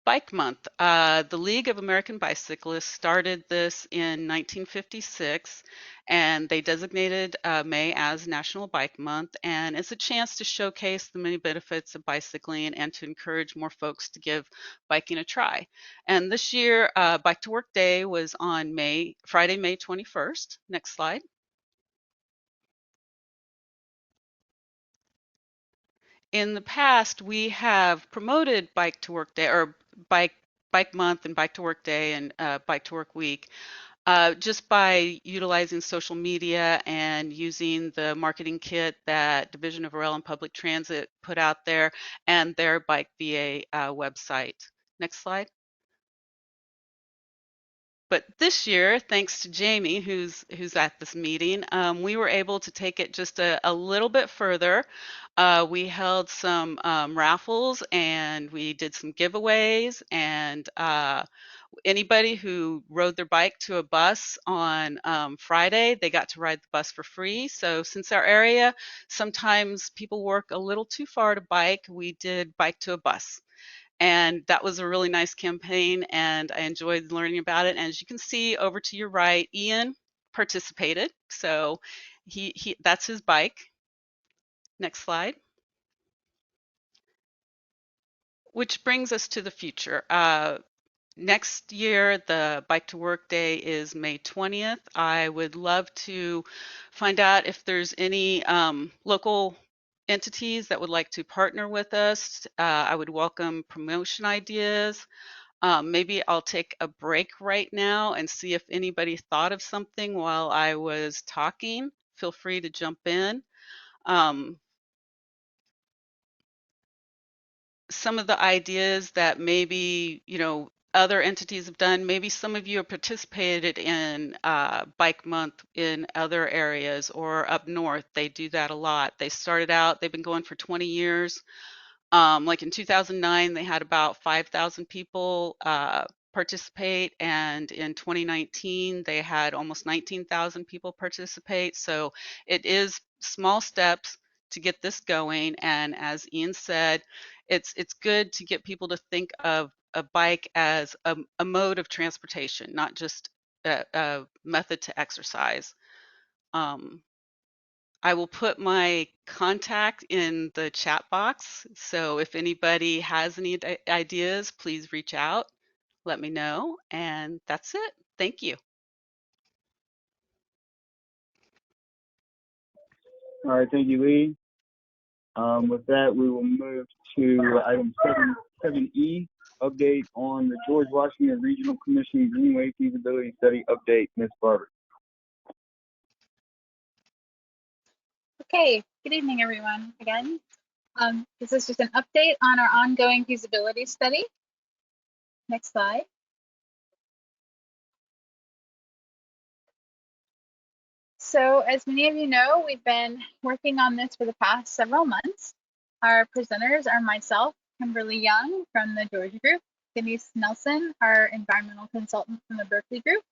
I: Bike Month. The League of American Bicyclists started this in 1956, and they designated May as National Bike Month. And it's a chance to showcase the many benefits of bicycling and to encourage more folks to give biking a try. And this year, Bike to Work Day was on Friday, May 21st. Next slide. In the past, we have promoted Bike to Work Day or Bike Month and Bike to Work Day and Bike to Work Week just by utilizing social media and using the marketing kit that Division of Rail and Public Transit put out there and their Bike VA website. Next slide. But this year, thanks to Jamie, who's at this meeting, we were able to take it just a little bit further. We held some raffles and we did some giveaways, and anybody who rode their bike to a bus on Friday, they got to ride the bus for free. So since our area, sometimes people work a little too far to bike, we did Bike to a Bus. And that was a really nice campaign, and I enjoyed learning about it. And as you can see over to your right, Ian participated. So that's his bike. Next slide. Which brings us to the future. Next year, the Bike to Work Day is May 20th. I would love to find out if there's any local entities that would like to partner with us. I would welcome promotion ideas. Maybe I'll take a break right now and see if anybody thought of something while I was talking. Feel free to jump in. Some of the ideas that maybe, other entities have done, maybe some of you have participated in Bike Month in other areas or up north. They do that a lot. They started out, they've been going for 20 years. Like in 2009, they had about 5,000 people participate, and in 2019, they had almost 19,000 people participate. So it is small steps to get this going. And as Ian said, it's good to get people to think of a bike as a mode of transportation, not just a method to exercise. I will put my contact in the chat box. So if anybody has any ideas, please reach out, let me know. And that's it. Thank you.
C: All right, thank you, Lee. With that, we will move to item 7E, update on the George Washington Regional Commission Greenway Feasibility Study update. Ms. Barber.
B: Okay, good evening, everyone, again. This is just an update on our ongoing feasibility study. Next slide. So as many of you know, we've been working on this for the past several months. Our presenters are myself, Kimberly Young from the Georgia Group, Denise Nelson, our environmental consultant from the Berkeley Group.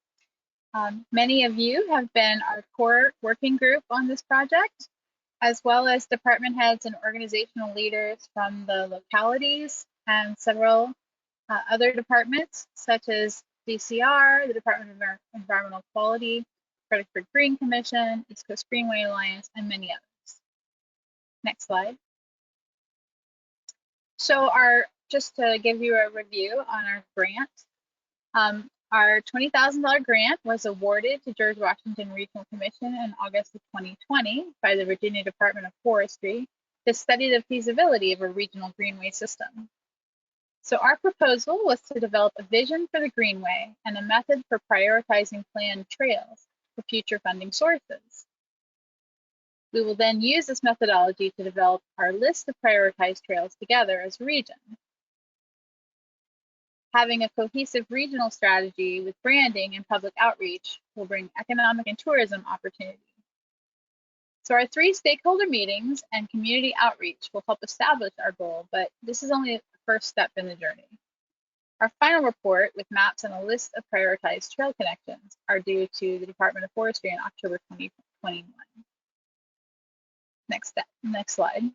B: Many of you have been our core working group on this project, as well as department heads and organizational leaders from the localities and several other departments, such as DCR, the Department of Environmental Quality, Fredericksburg Green Commission, East Coast Greenway Alliance, and many others. Next slide. So just to give you a review on our grant, our $20,000 grant was awarded to George Washington Regional Commission in August of 2020 by the Virginia Department of Forestry to study the feasibility of a regional greenway system. So our proposal was to develop a vision for the greenway and a method for prioritizing planned trails for future funding sources. We will then use this methodology to develop our list of prioritized trails together as a region. Having a cohesive regional strategy with branding and public outreach will bring economic and tourism opportunity. So our 3 stakeholder meetings and community outreach will help establish our goal, but this is only the first step in the journey. Our final report with maps and a list of prioritized trail connections are due to the Department of Forestry in October 2021. Next slide.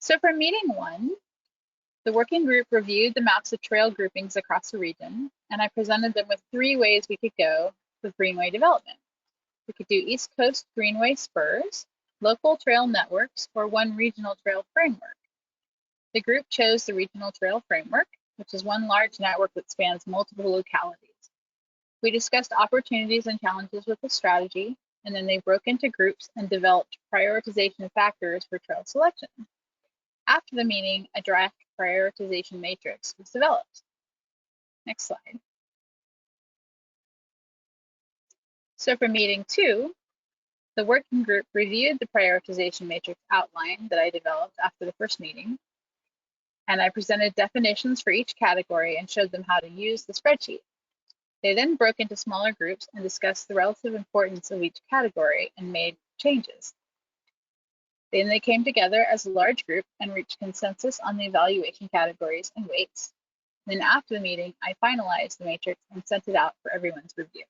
B: So for meeting 1, the working group reviewed the maps of trail groupings across the region, and I presented them with 3 ways we could go with greenway development. We could do East Coast Greenway spurs, local trail networks, or one regional trail framework. The group chose the regional trail framework, which is one large network that spans multiple localities. We discussed opportunities and challenges with the strategy, and then they broke into groups and developed prioritization factors for trail selection. After the meeting, a draft prioritization matrix was developed. Next slide. So for meeting 2, the working group reviewed the prioritization matrix outline that I developed after the first meeting, and I presented definitions for each category and showed them how to use the spreadsheet. They then broke into smaller groups and discussed the relative importance of each category and made changes. Then they came together as a large group and reached consensus on the evaluation categories and weights. Then after the meeting, I finalized the matrix and sent it out for everyone's review.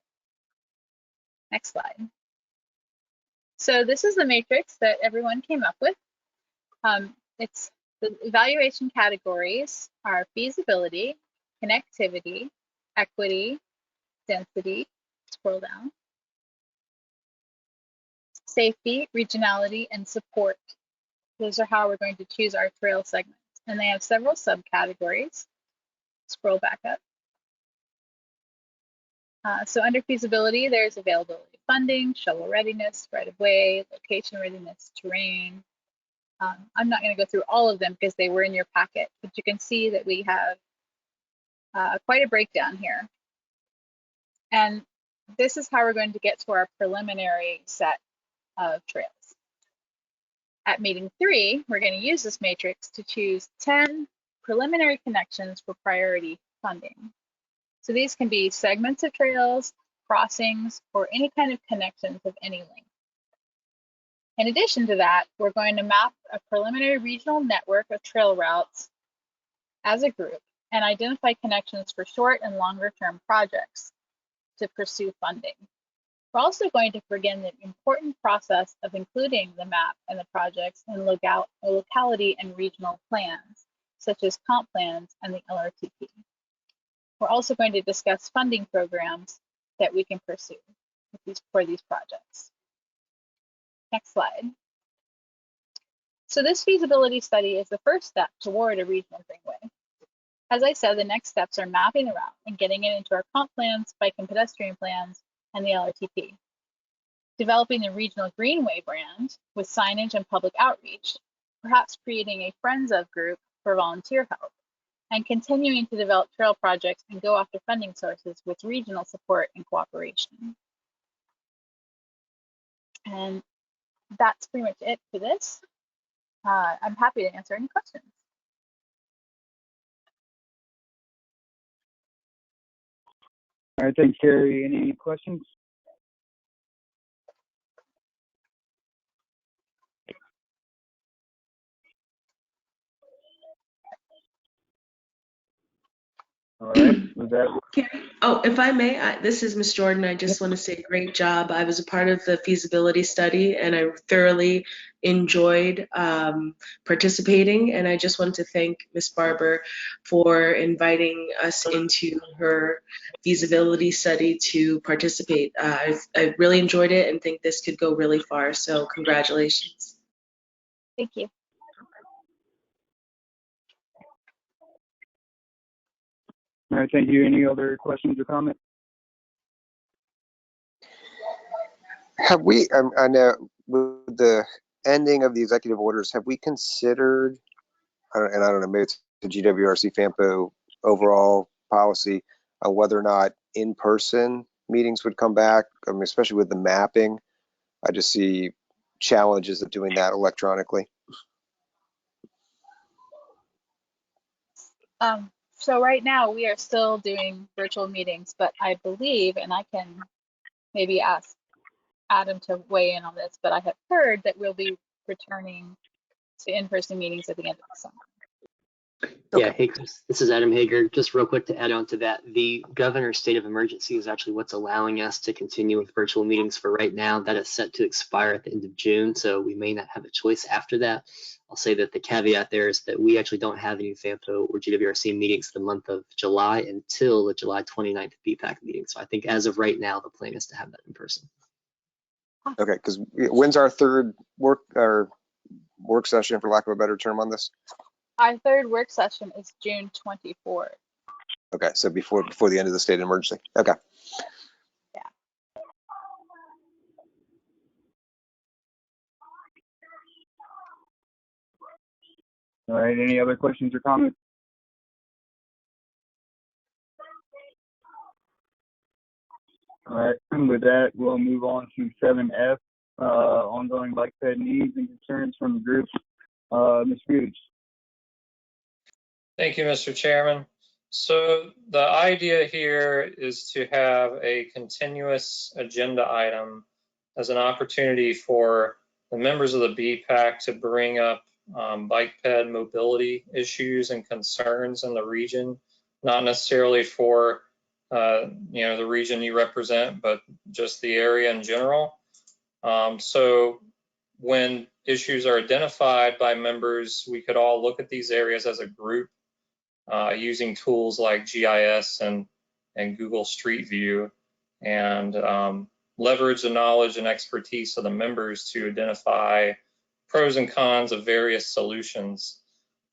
B: Next slide. So this is the matrix that everyone came up with. It's the evaluation categories are feasibility, connectivity, equity, density, scroll down, safety, regionality, and support. Those are how we're going to choose our trail segments. And they have several subcategories. Scroll back up. So under feasibility, there's availability of funding, shovel readiness, right-of-way, location readiness, terrain. I'm not going to go through all of them because they were in your packet, but you can see that we have quite a breakdown here. And this is how we're going to get to our preliminary set of trails. At meeting 3, we're going to use this matrix to choose 10 preliminary connections for priority funding. So these can be segments of trails, crossings, or any kind of connections of any length. In addition to that, we're going to map a preliminary regional network of trail routes as a group and identify connections for short and longer term projects to pursue funding. We're also going to begin the important process of including the map and the projects in locality and regional plans, such as comp plans and the LRTP. We're also going to discuss funding programs that we can pursue for these projects. Next slide. So this feasibility study is the first step toward a regional greenway. As I said, the next steps are mapping the route and getting it into our comp plans, bike and pedestrian plans, and the LRTP. Developing the regional greenway brand with signage and public outreach, perhaps creating a Friends of group for volunteer help, and continuing to develop trail projects and go after funding sources with regional support and cooperation. And that's pretty much it for this. I'm happy to answer any questions.
C: All right, thanks, Carrie. Any questions? All right, with that.
G: Oh, if I may, this is Ms. Jordan. I just want to say great job. I was a part of the feasibility study and I thoroughly enjoyed participating. And I just want to thank Ms. Barber for inviting us into her feasibility study to participate. I really enjoyed it and think this could go really far. So congratulations.
B: Thank you.
C: All right, thank you. Any other questions or comments?
F: Have we, I know with the ending of the executive orders, have we considered, and I don't know, maybe it's the GWRC FAMPO overall policy on whether or not in-person meetings would come back? I mean, especially with the mapping, I just see challenges of doing that electronically.
B: So right now we are still doing virtual meetings, but I believe, and I can maybe ask Adam to weigh in on this, but I have heard that we'll be returning to in-person meetings at the end of the summer.
D: Yeah, hey Chris, this is Adam Hager. Just real quick to add on to that, the governor's state of emergency is actually what's allowing us to continue with virtual meetings for right now. That is set to expire at the end of June, so we may not have a choice after that. I'll say that the caveat there is that we actually don't have any FAMPO or GWRC meetings the month of July until the July 29th BPAC meeting. So I think as of right now, the plan is to have that in person.
F: Okay, because when's our third work session, for lack of a better term, on this?
B: Our third work session is June 24th.
F: Okay, so before the end of the state of emergency. Okay.
B: Yeah.
C: All right, any other questions or comments? All right, and with that, we'll move on to 7F, ongoing bike ped needs and concerns from the group. Ms. Fuchs.
E: Thank you, Mr. Chairman. So the idea here is to have a continuous agenda item as an opportunity for the members of the BPAC to bring up bike ped mobility issues and concerns in the region, not necessarily for the region you represent, but just the area in general. So when issues are identified by members, we could all look at these areas as a group using tools like GIS and Google Street View, and leverage the knowledge and expertise of the members to identify pros and cons of various solutions.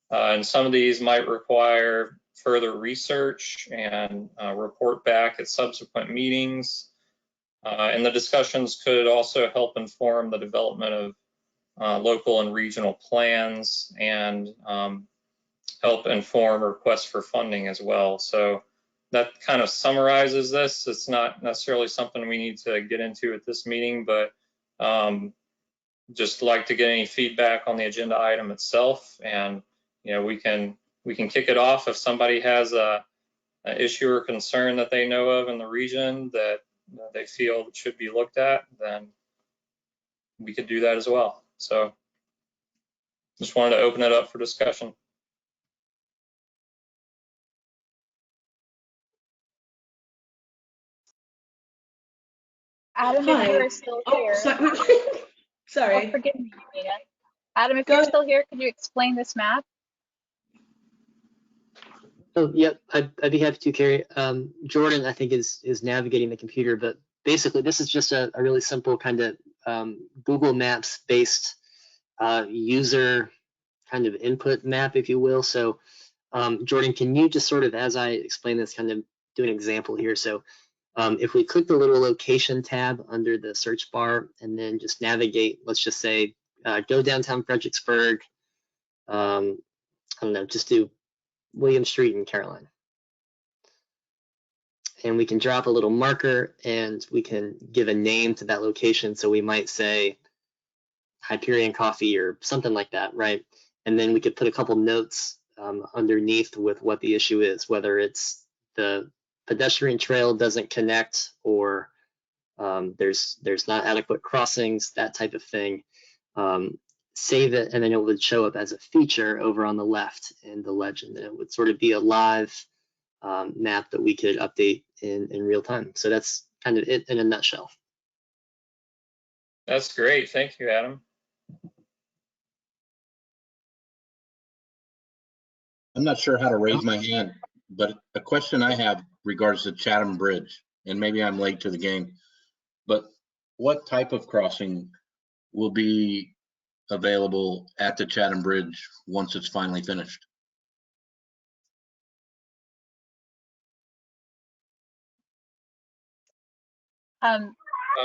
E: And some of these might require further research and report back at subsequent meetings. And the discussions could also help inform the development of local and regional plans and help inform requests for funding as well. So that kind of summarizes this. It's not necessarily something we need to get into at this meeting, but just like to get any feedback on the agenda item itself. And we can kick it off if somebody has an issue or concern that they know of in the region that they feel should be looked at, then we could do that as well. So just wanted to open it up for discussion.
B: Adam, if you are still here.
G: Sorry. Sorry.
B: Oh, forgive me, Amina. Adam, if
G: Go
B: you're
G: ahead.
B: still here, could you explain this map?
D: Oh, yep, I'd be happy to, Carrie. Jordan, I think, is navigating the computer, but basically this is just a really simple kind of Google Maps based user kind of input map, if you will. So Jordan, can you just sort of, as I explain this, kind of do an example here? So if we click the little location tab under the search bar and then just navigate, let's just say, go downtown Fredericksburg, I don't know, just do William Street in Caroline. And we can drop a little marker and we can give a name to that location. So we might say Hyperion Coffee or something like that, right? And then we could put a couple notes underneath with what the issue is, whether it's the pedestrian trail doesn't connect or there's not adequate crossings, that type of thing. Save it, and then it would show up as a feature over on the left in the legend. And it would sort of be a live map that we could update in real time. So that's kind of it in a nutshell.
E: That's great. Thank you, Adam.
A: I'm not sure how to raise my hand, but a question I have regards the Chatham Bridge, and maybe I'm late to the game, but what type of crossing will be available at the Chatham Bridge once it's finally finished?
B: I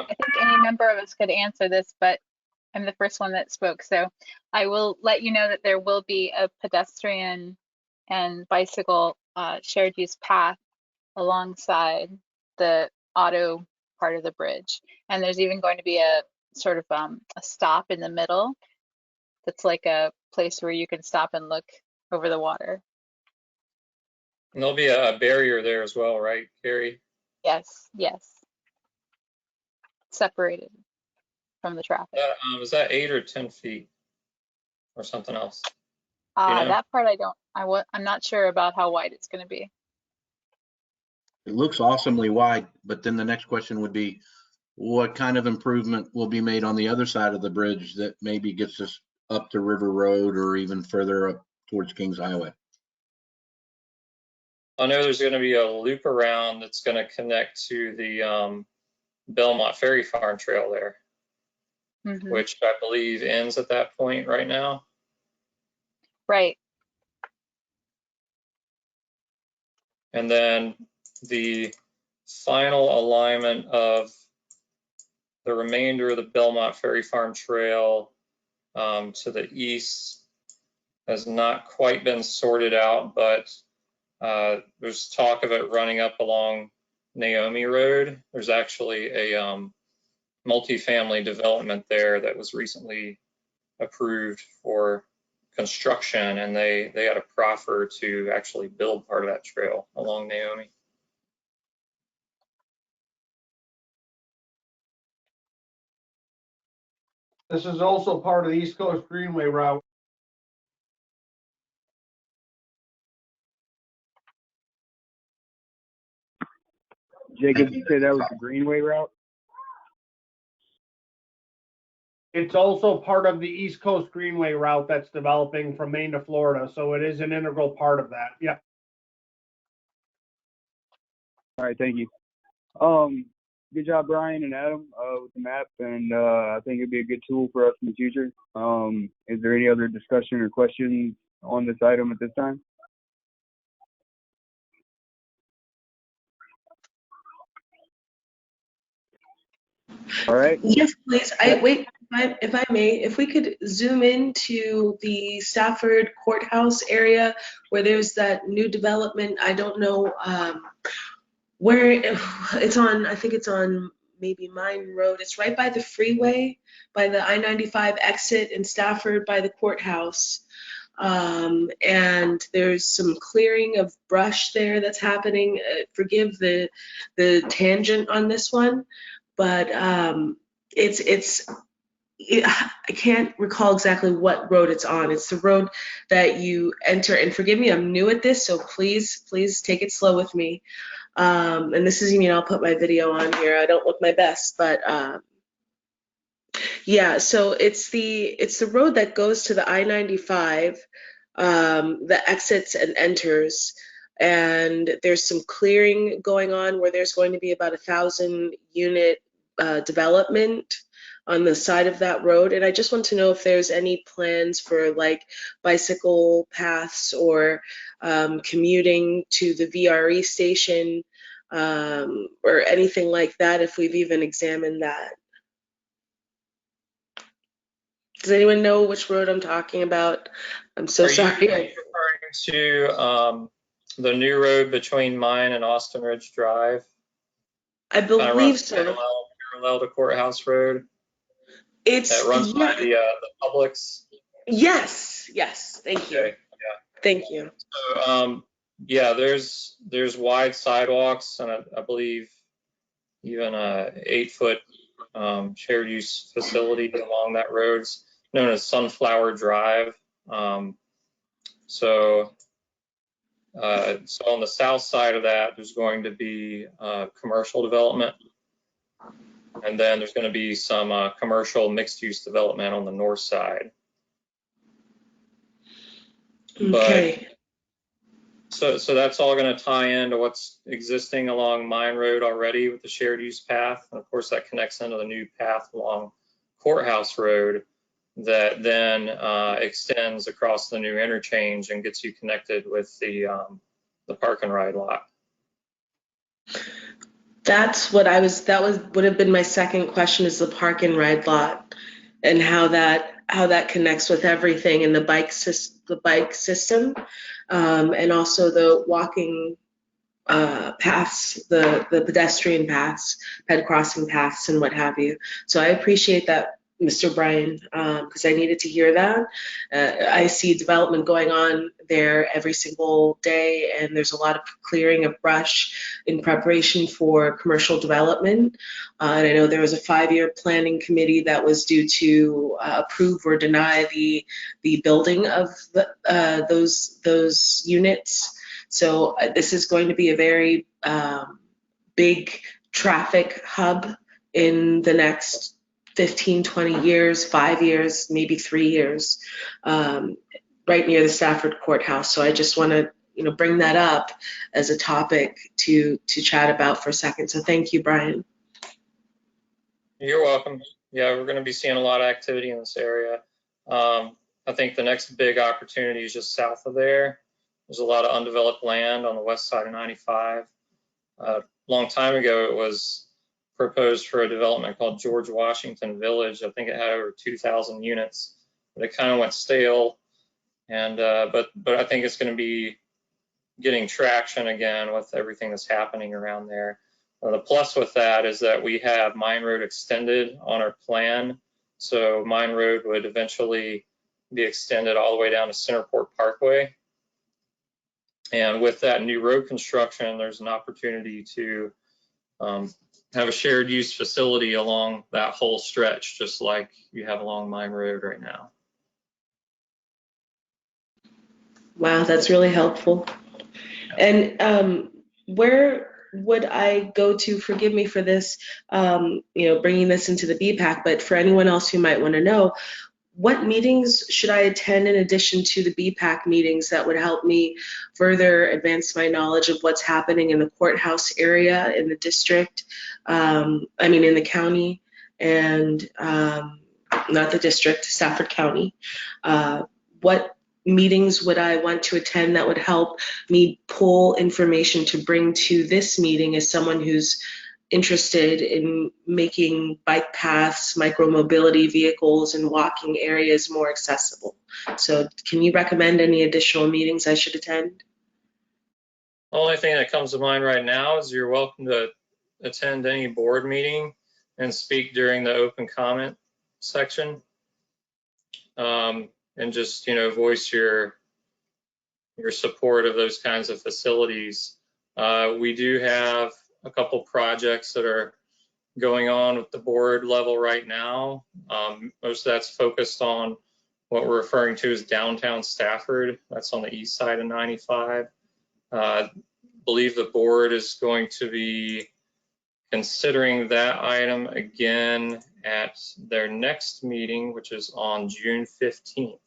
B: think any member of us could answer this, but I'm the first one that spoke. So I will let you know that there will be a pedestrian and bicycle shared use path alongside the auto part of the bridge. And there's even going to be a sort of a stop in the middle that's like a place where you can stop and look over the water.
E: And there'll be a barrier there as well, right, Carrie?
B: Yes, yes. Separated from the traffic.
E: Is that 8 or 10 feet or something else? You know?
B: That part I'm not sure about how wide it's going to be.
A: It looks awesomely wide, but then the next question would be, what kind of improvement will be made on the other side of the bridge that maybe gets us up to River Road or even further up towards Kings Highway?
E: I know there's going to be a loop around that's going to connect to the Belmont Ferry Farm Trail there, which I believe ends at that point right now.
B: Right.
E: And then the final alignment of the remainder of the Belmont Ferry Farm Trail to the east has not quite been sorted out, but there's talk of it running up along Naomi Road. There's actually a multifamily development there that was recently approved for construction, and they had a proffer to actually build part of that trail along Naomi.
H: This is also part of the East Coast Greenway route.
C: Jacob, you said that was the Greenway route?
H: It's also part of the East Coast Greenway route that's developing from Maine to Florida, so it is an integral part of that. Yeah.
C: All right, thank you. Good job, Brian and Adam, with the map, and I think it'd be a good tool for us in the future. Is there any other discussion or questions on this item at this time? All right.
G: Yes, please. Wait, if I may, if we could zoom into the Stafford Courthouse area where there's that new development. I don't know where it's on. I think it's on maybe Mine Road. It's right by the freeway, by the I-95 exit in Stafford by the courthouse. And there's some clearing of brush there that's happening. Forgive the tangent on this one. But it's I can't recall exactly what road it's on. It's the road that you enter, and forgive me, I'm new at this, so please take it slow with me. And this is, I'll put my video on here. I don't look my best, but yeah, so it's the road that goes to the I-95, that exits and enters, and there's some clearing going on where there's going to be about 1,000 unit development on the side of that road. And I just want to know if there's any plans for like bicycle paths or commuting to the VRE station, or anything like that, if we've even examined that. Does anyone know which road I'm talking about? I'm so sorry.
E: Are you referring to the new road between mine and Austin Ridge Drive?
G: I believe so.
E: Parallel to Courthouse Road.
G: It
E: runs by the Publix.
G: Yes. Thank you.
E: Okay, yeah.
G: Thank you.
E: So yeah, there's wide sidewalks, and I believe even a 8-foot shared use facility along that road. It's known as Sunflower Drive. So on the south side of that, there's going to be commercial development, and then there's going to be some commercial mixed-use development on the north side.
G: Okay.
E: But, so that's all going to tie into what's existing along Mine Road already with the shared use path, and of course that connects into the new path along Courthouse Road that then extends across the new interchange and gets you connected with the park and ride lot.
G: That would have been my second question, is the park and ride lot and how that connects with everything in the bike system, and also the walking paths, the pedestrian paths, ped crossing paths, and what have you. So I appreciate that, Mr. Bryan, because I needed to hear that. I see development going on there every single day, and there's a lot of clearing of brush in preparation for commercial development. And I know there was a 5-year planning committee that was due to approve or deny the building of those units. So this is going to be a very big traffic hub in the next 15, 20 years, 5 years, maybe 3 years, right near the Stafford Courthouse. So I just want to, bring that up as a topic to chat about for a second. So thank you, Bryan.
E: You're welcome. Yeah, we're going to be seeing a lot of activity in this area. I think the next big opportunity is just south of there. There's a lot of undeveloped land on the west side of 95. A long time ago, it was proposed for a development called George Washington Village. I think it had over 2,000 units, but it kind of went stale. And but I think it's going to be getting traction again with everything that's happening around there. The plus with that is that we have Mine Road extended on our plan. So Mine Road would eventually be extended all the way down to Centerport Parkway. And with that new road construction, there's an opportunity to have a shared use facility along that whole stretch, just like you have along Mine Road right now.
G: Wow, that's really helpful. And where would I go to, forgive me for this, bringing this into the BPAC, but for anyone else who might want to know, what meetings should I attend in addition to the BPAC meetings that would help me further advance my knowledge of what's happening in the courthouse area, in the district, in the county, and not the district, Stafford County? What meetings would I want to attend that would help me pull information to bring to this meeting as someone who's interested in making bike paths, micromobility vehicles, and walking areas more accessible? So can you recommend any additional meetings I should attend?
E: The only thing that comes to mind right now is you're welcome to attend any board meeting and speak during the open comment section, and just voice your support of those kinds of facilities. We do have a couple projects that are going on with the board level right now. Most of that's focused on what we're referring to as downtown Stafford. That's on the east side of 95. Believe the board is going to be considering that item again at their next meeting, which is on June 15th.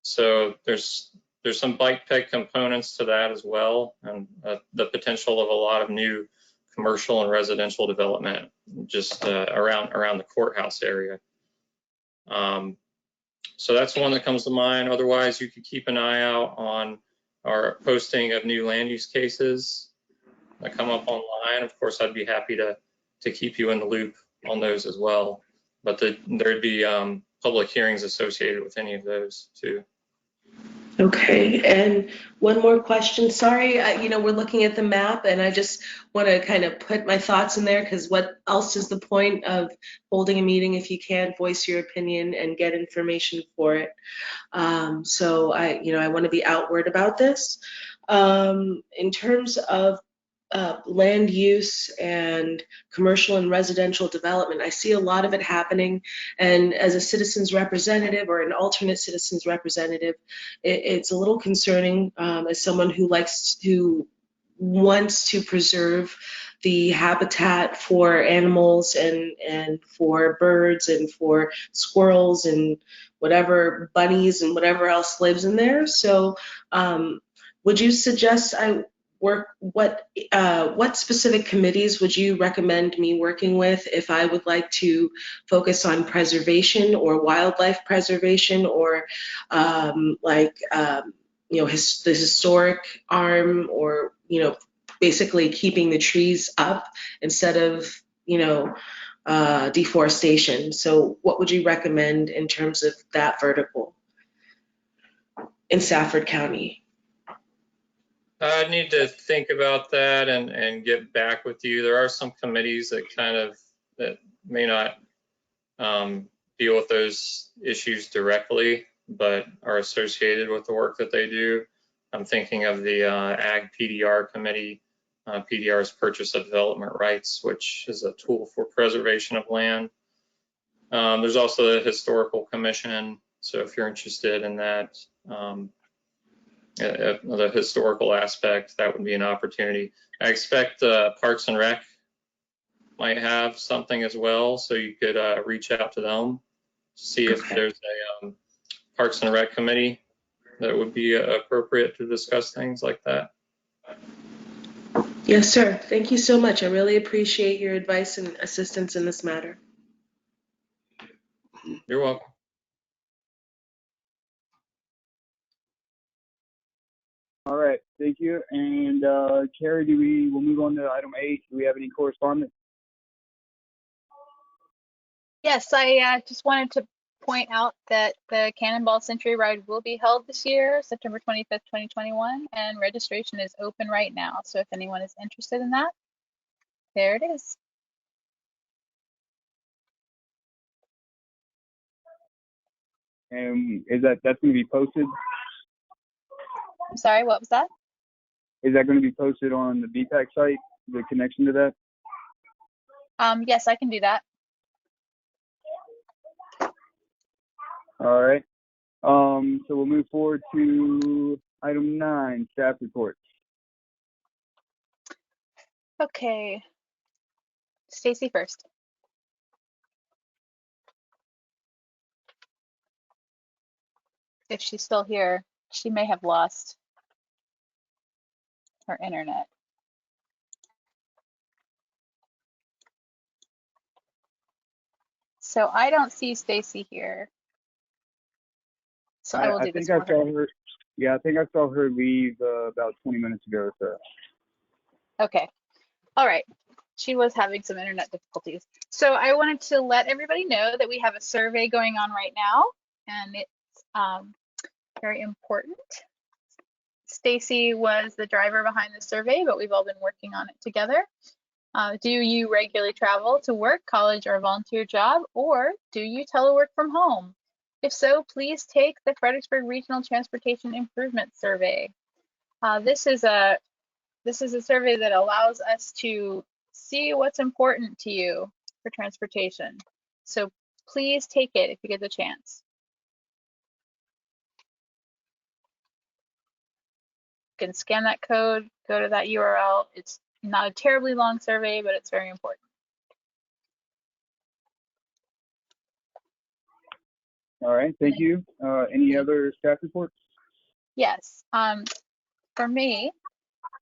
E: So there's some bike ped components to that as well, and the potential of a lot of new commercial and residential development just around the courthouse area. So that's one that comes to mind. Otherwise, you could keep an eye out on our posting of new land use cases that come up online. Of course, I'd be happy to keep you in the loop on those as well. But there'd be public hearings associated with any of those too.
G: Okay, and one more question. Sorry, we're looking at the map and I just want to kind of put my thoughts in there, because what else is the point of holding a meeting if you can't voice your opinion and get information for it? So I want to be outward about this. In terms of land use and commercial and residential development, I see a lot of it happening. And as a citizen's representative or an alternate citizen's representative, it's a little concerning as someone who wants to preserve the habitat for animals and for birds and for squirrels and whatever, bunnies and whatever else lives in there. So would you suggest what specific committees would you recommend me working with if I would like to focus on preservation or wildlife preservation, or the historic arm, or basically keeping the trees up instead of deforestation? So what would you recommend in terms of that vertical in Stafford County?
E: I need to think about that and get back with you. There are some committees that may not deal with those issues directly, but are associated with the work that they do. I'm thinking of the Ag PDR committee. PDR is Purchase of Development Rights, which is a tool for preservation of land. There's also the Historical Commission. So if you're interested in that, the historical aspect, that would be an opportunity. I expect Parks and Rec might have something as well, so you could reach out to them, see if there's a Parks and Rec committee that would be appropriate to discuss things like that.
G: Yes, sir. Thank you so much. I really appreciate your advice and assistance in this matter.
E: You're welcome.
C: All right, thank you. And Carrie, we'll move on to item 8. Do we have any correspondence?
B: Yes, I just wanted to point out that the Cannonball Century Ride will be held this year, September 25th, 2021, and registration is open right now. So if anyone is interested in that, there it is.
C: And that's going to be posted?
B: I'm sorry, what was that?
C: Is that going to be posted on the BPAC site, the connection to that?
B: Yes, I can do that.
C: All right. So we'll move forward to item 9, staff reports.
B: Okay, Stacy first. If she's still here, she may have lost her internet. So I don't see Stacy here. So I will do this for her.
C: Yeah, I think I saw her leave about 20 minutes ago or so.
B: Okay. All right. She was having some internet difficulties. So I wanted to let everybody know that we have a survey going on right now, and it's very important. Stacy was the driver behind the survey, but we've all been working on it together. Do you regularly travel to work, college, or volunteer job, or do you telework from home? If so, please take the Fredericksburg Regional Transportation Improvement Survey. This is a survey that allows us to see what's important to you for transportation. So please take it if you get the chance. You can scan that code, go to that URL. It's not a terribly long survey, but it's very important.
C: All right, thank you. Any other staff reports?
B: Yes, for me,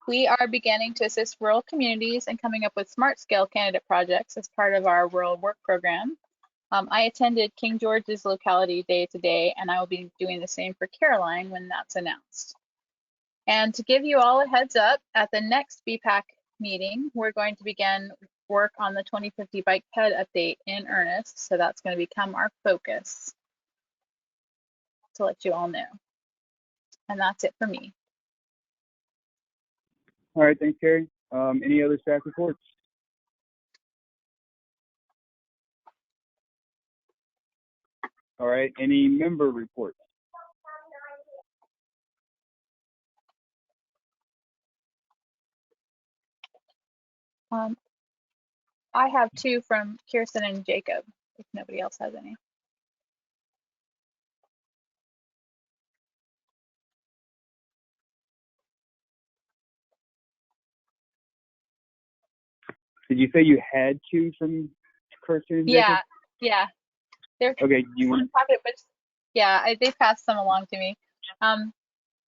B: we are beginning to assist rural communities in coming up with smart scale candidate projects as part of our rural work program. I attended King George's locality day today, and I will be doing the same for Caroline when that's announced. And to give you all a heads up, at the next BPAC meeting, we're going to begin work on the 2050 bike ped update in earnest. So that's going to become our focus, to let you all know. And that's it for me.
C: All right, thanks, Carrie. Any other staff reports? All right, any member reports?
B: I have two from Kirsten and Jacob, if nobody else has any.
C: Did you say you had two from Kirsten and
B: Yeah,
C: Jacob?
B: yeah. They're
C: Okay, do you want?
B: Yeah, they passed them along to me.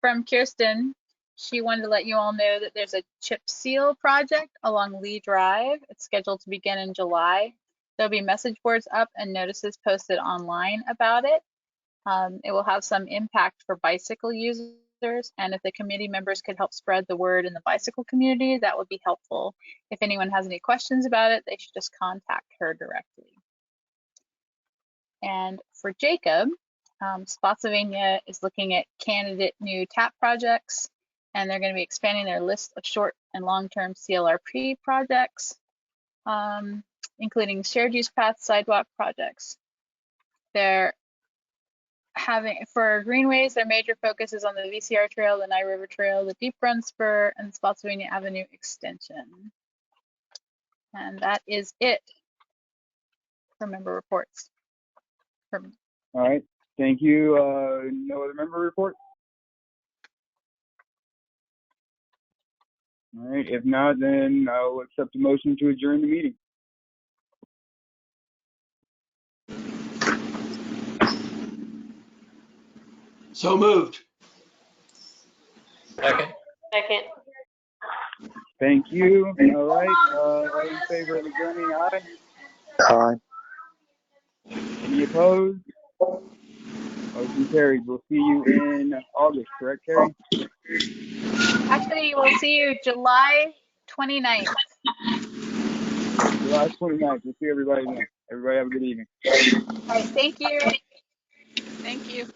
B: From Kirsten, she wanted to let you all know that there's a chip seal project along Lee Drive. It's scheduled to begin in July. There'll be message boards up and notices posted online about it. It will have some impact for bicycle users, and if the committee members could help spread the word in the bicycle community, that would be helpful. If anyone has any questions about it, they should just contact her directly. And for Jacob, Spotsylvania is looking at candidate new TAP projects, and they're going to be expanding their list of short and long-term CLRP projects, including shared use path sidewalk projects. They're having, for greenways, their major focus is on the VCR Trail, the Nye River Trail, the Deep Run Spur, and Spotsylvania Avenue Extension. And that is it for member reports.
C: All right, thank you. No other member report? All right, if not, then I'll accept a motion to adjourn the meeting.
J: So moved.
E: Second.
G: Second.
C: Thank you. All right, all in favor of adjourning, aye?
F: Aye.
C: Any opposed? Motion carried. We'll see you in August, correct, Carrie?
B: Actually, we'll see you July 29th.
C: July 29th. We'll see everybody then. Everybody have a good evening.
B: All right, thank you.
I: Thank you.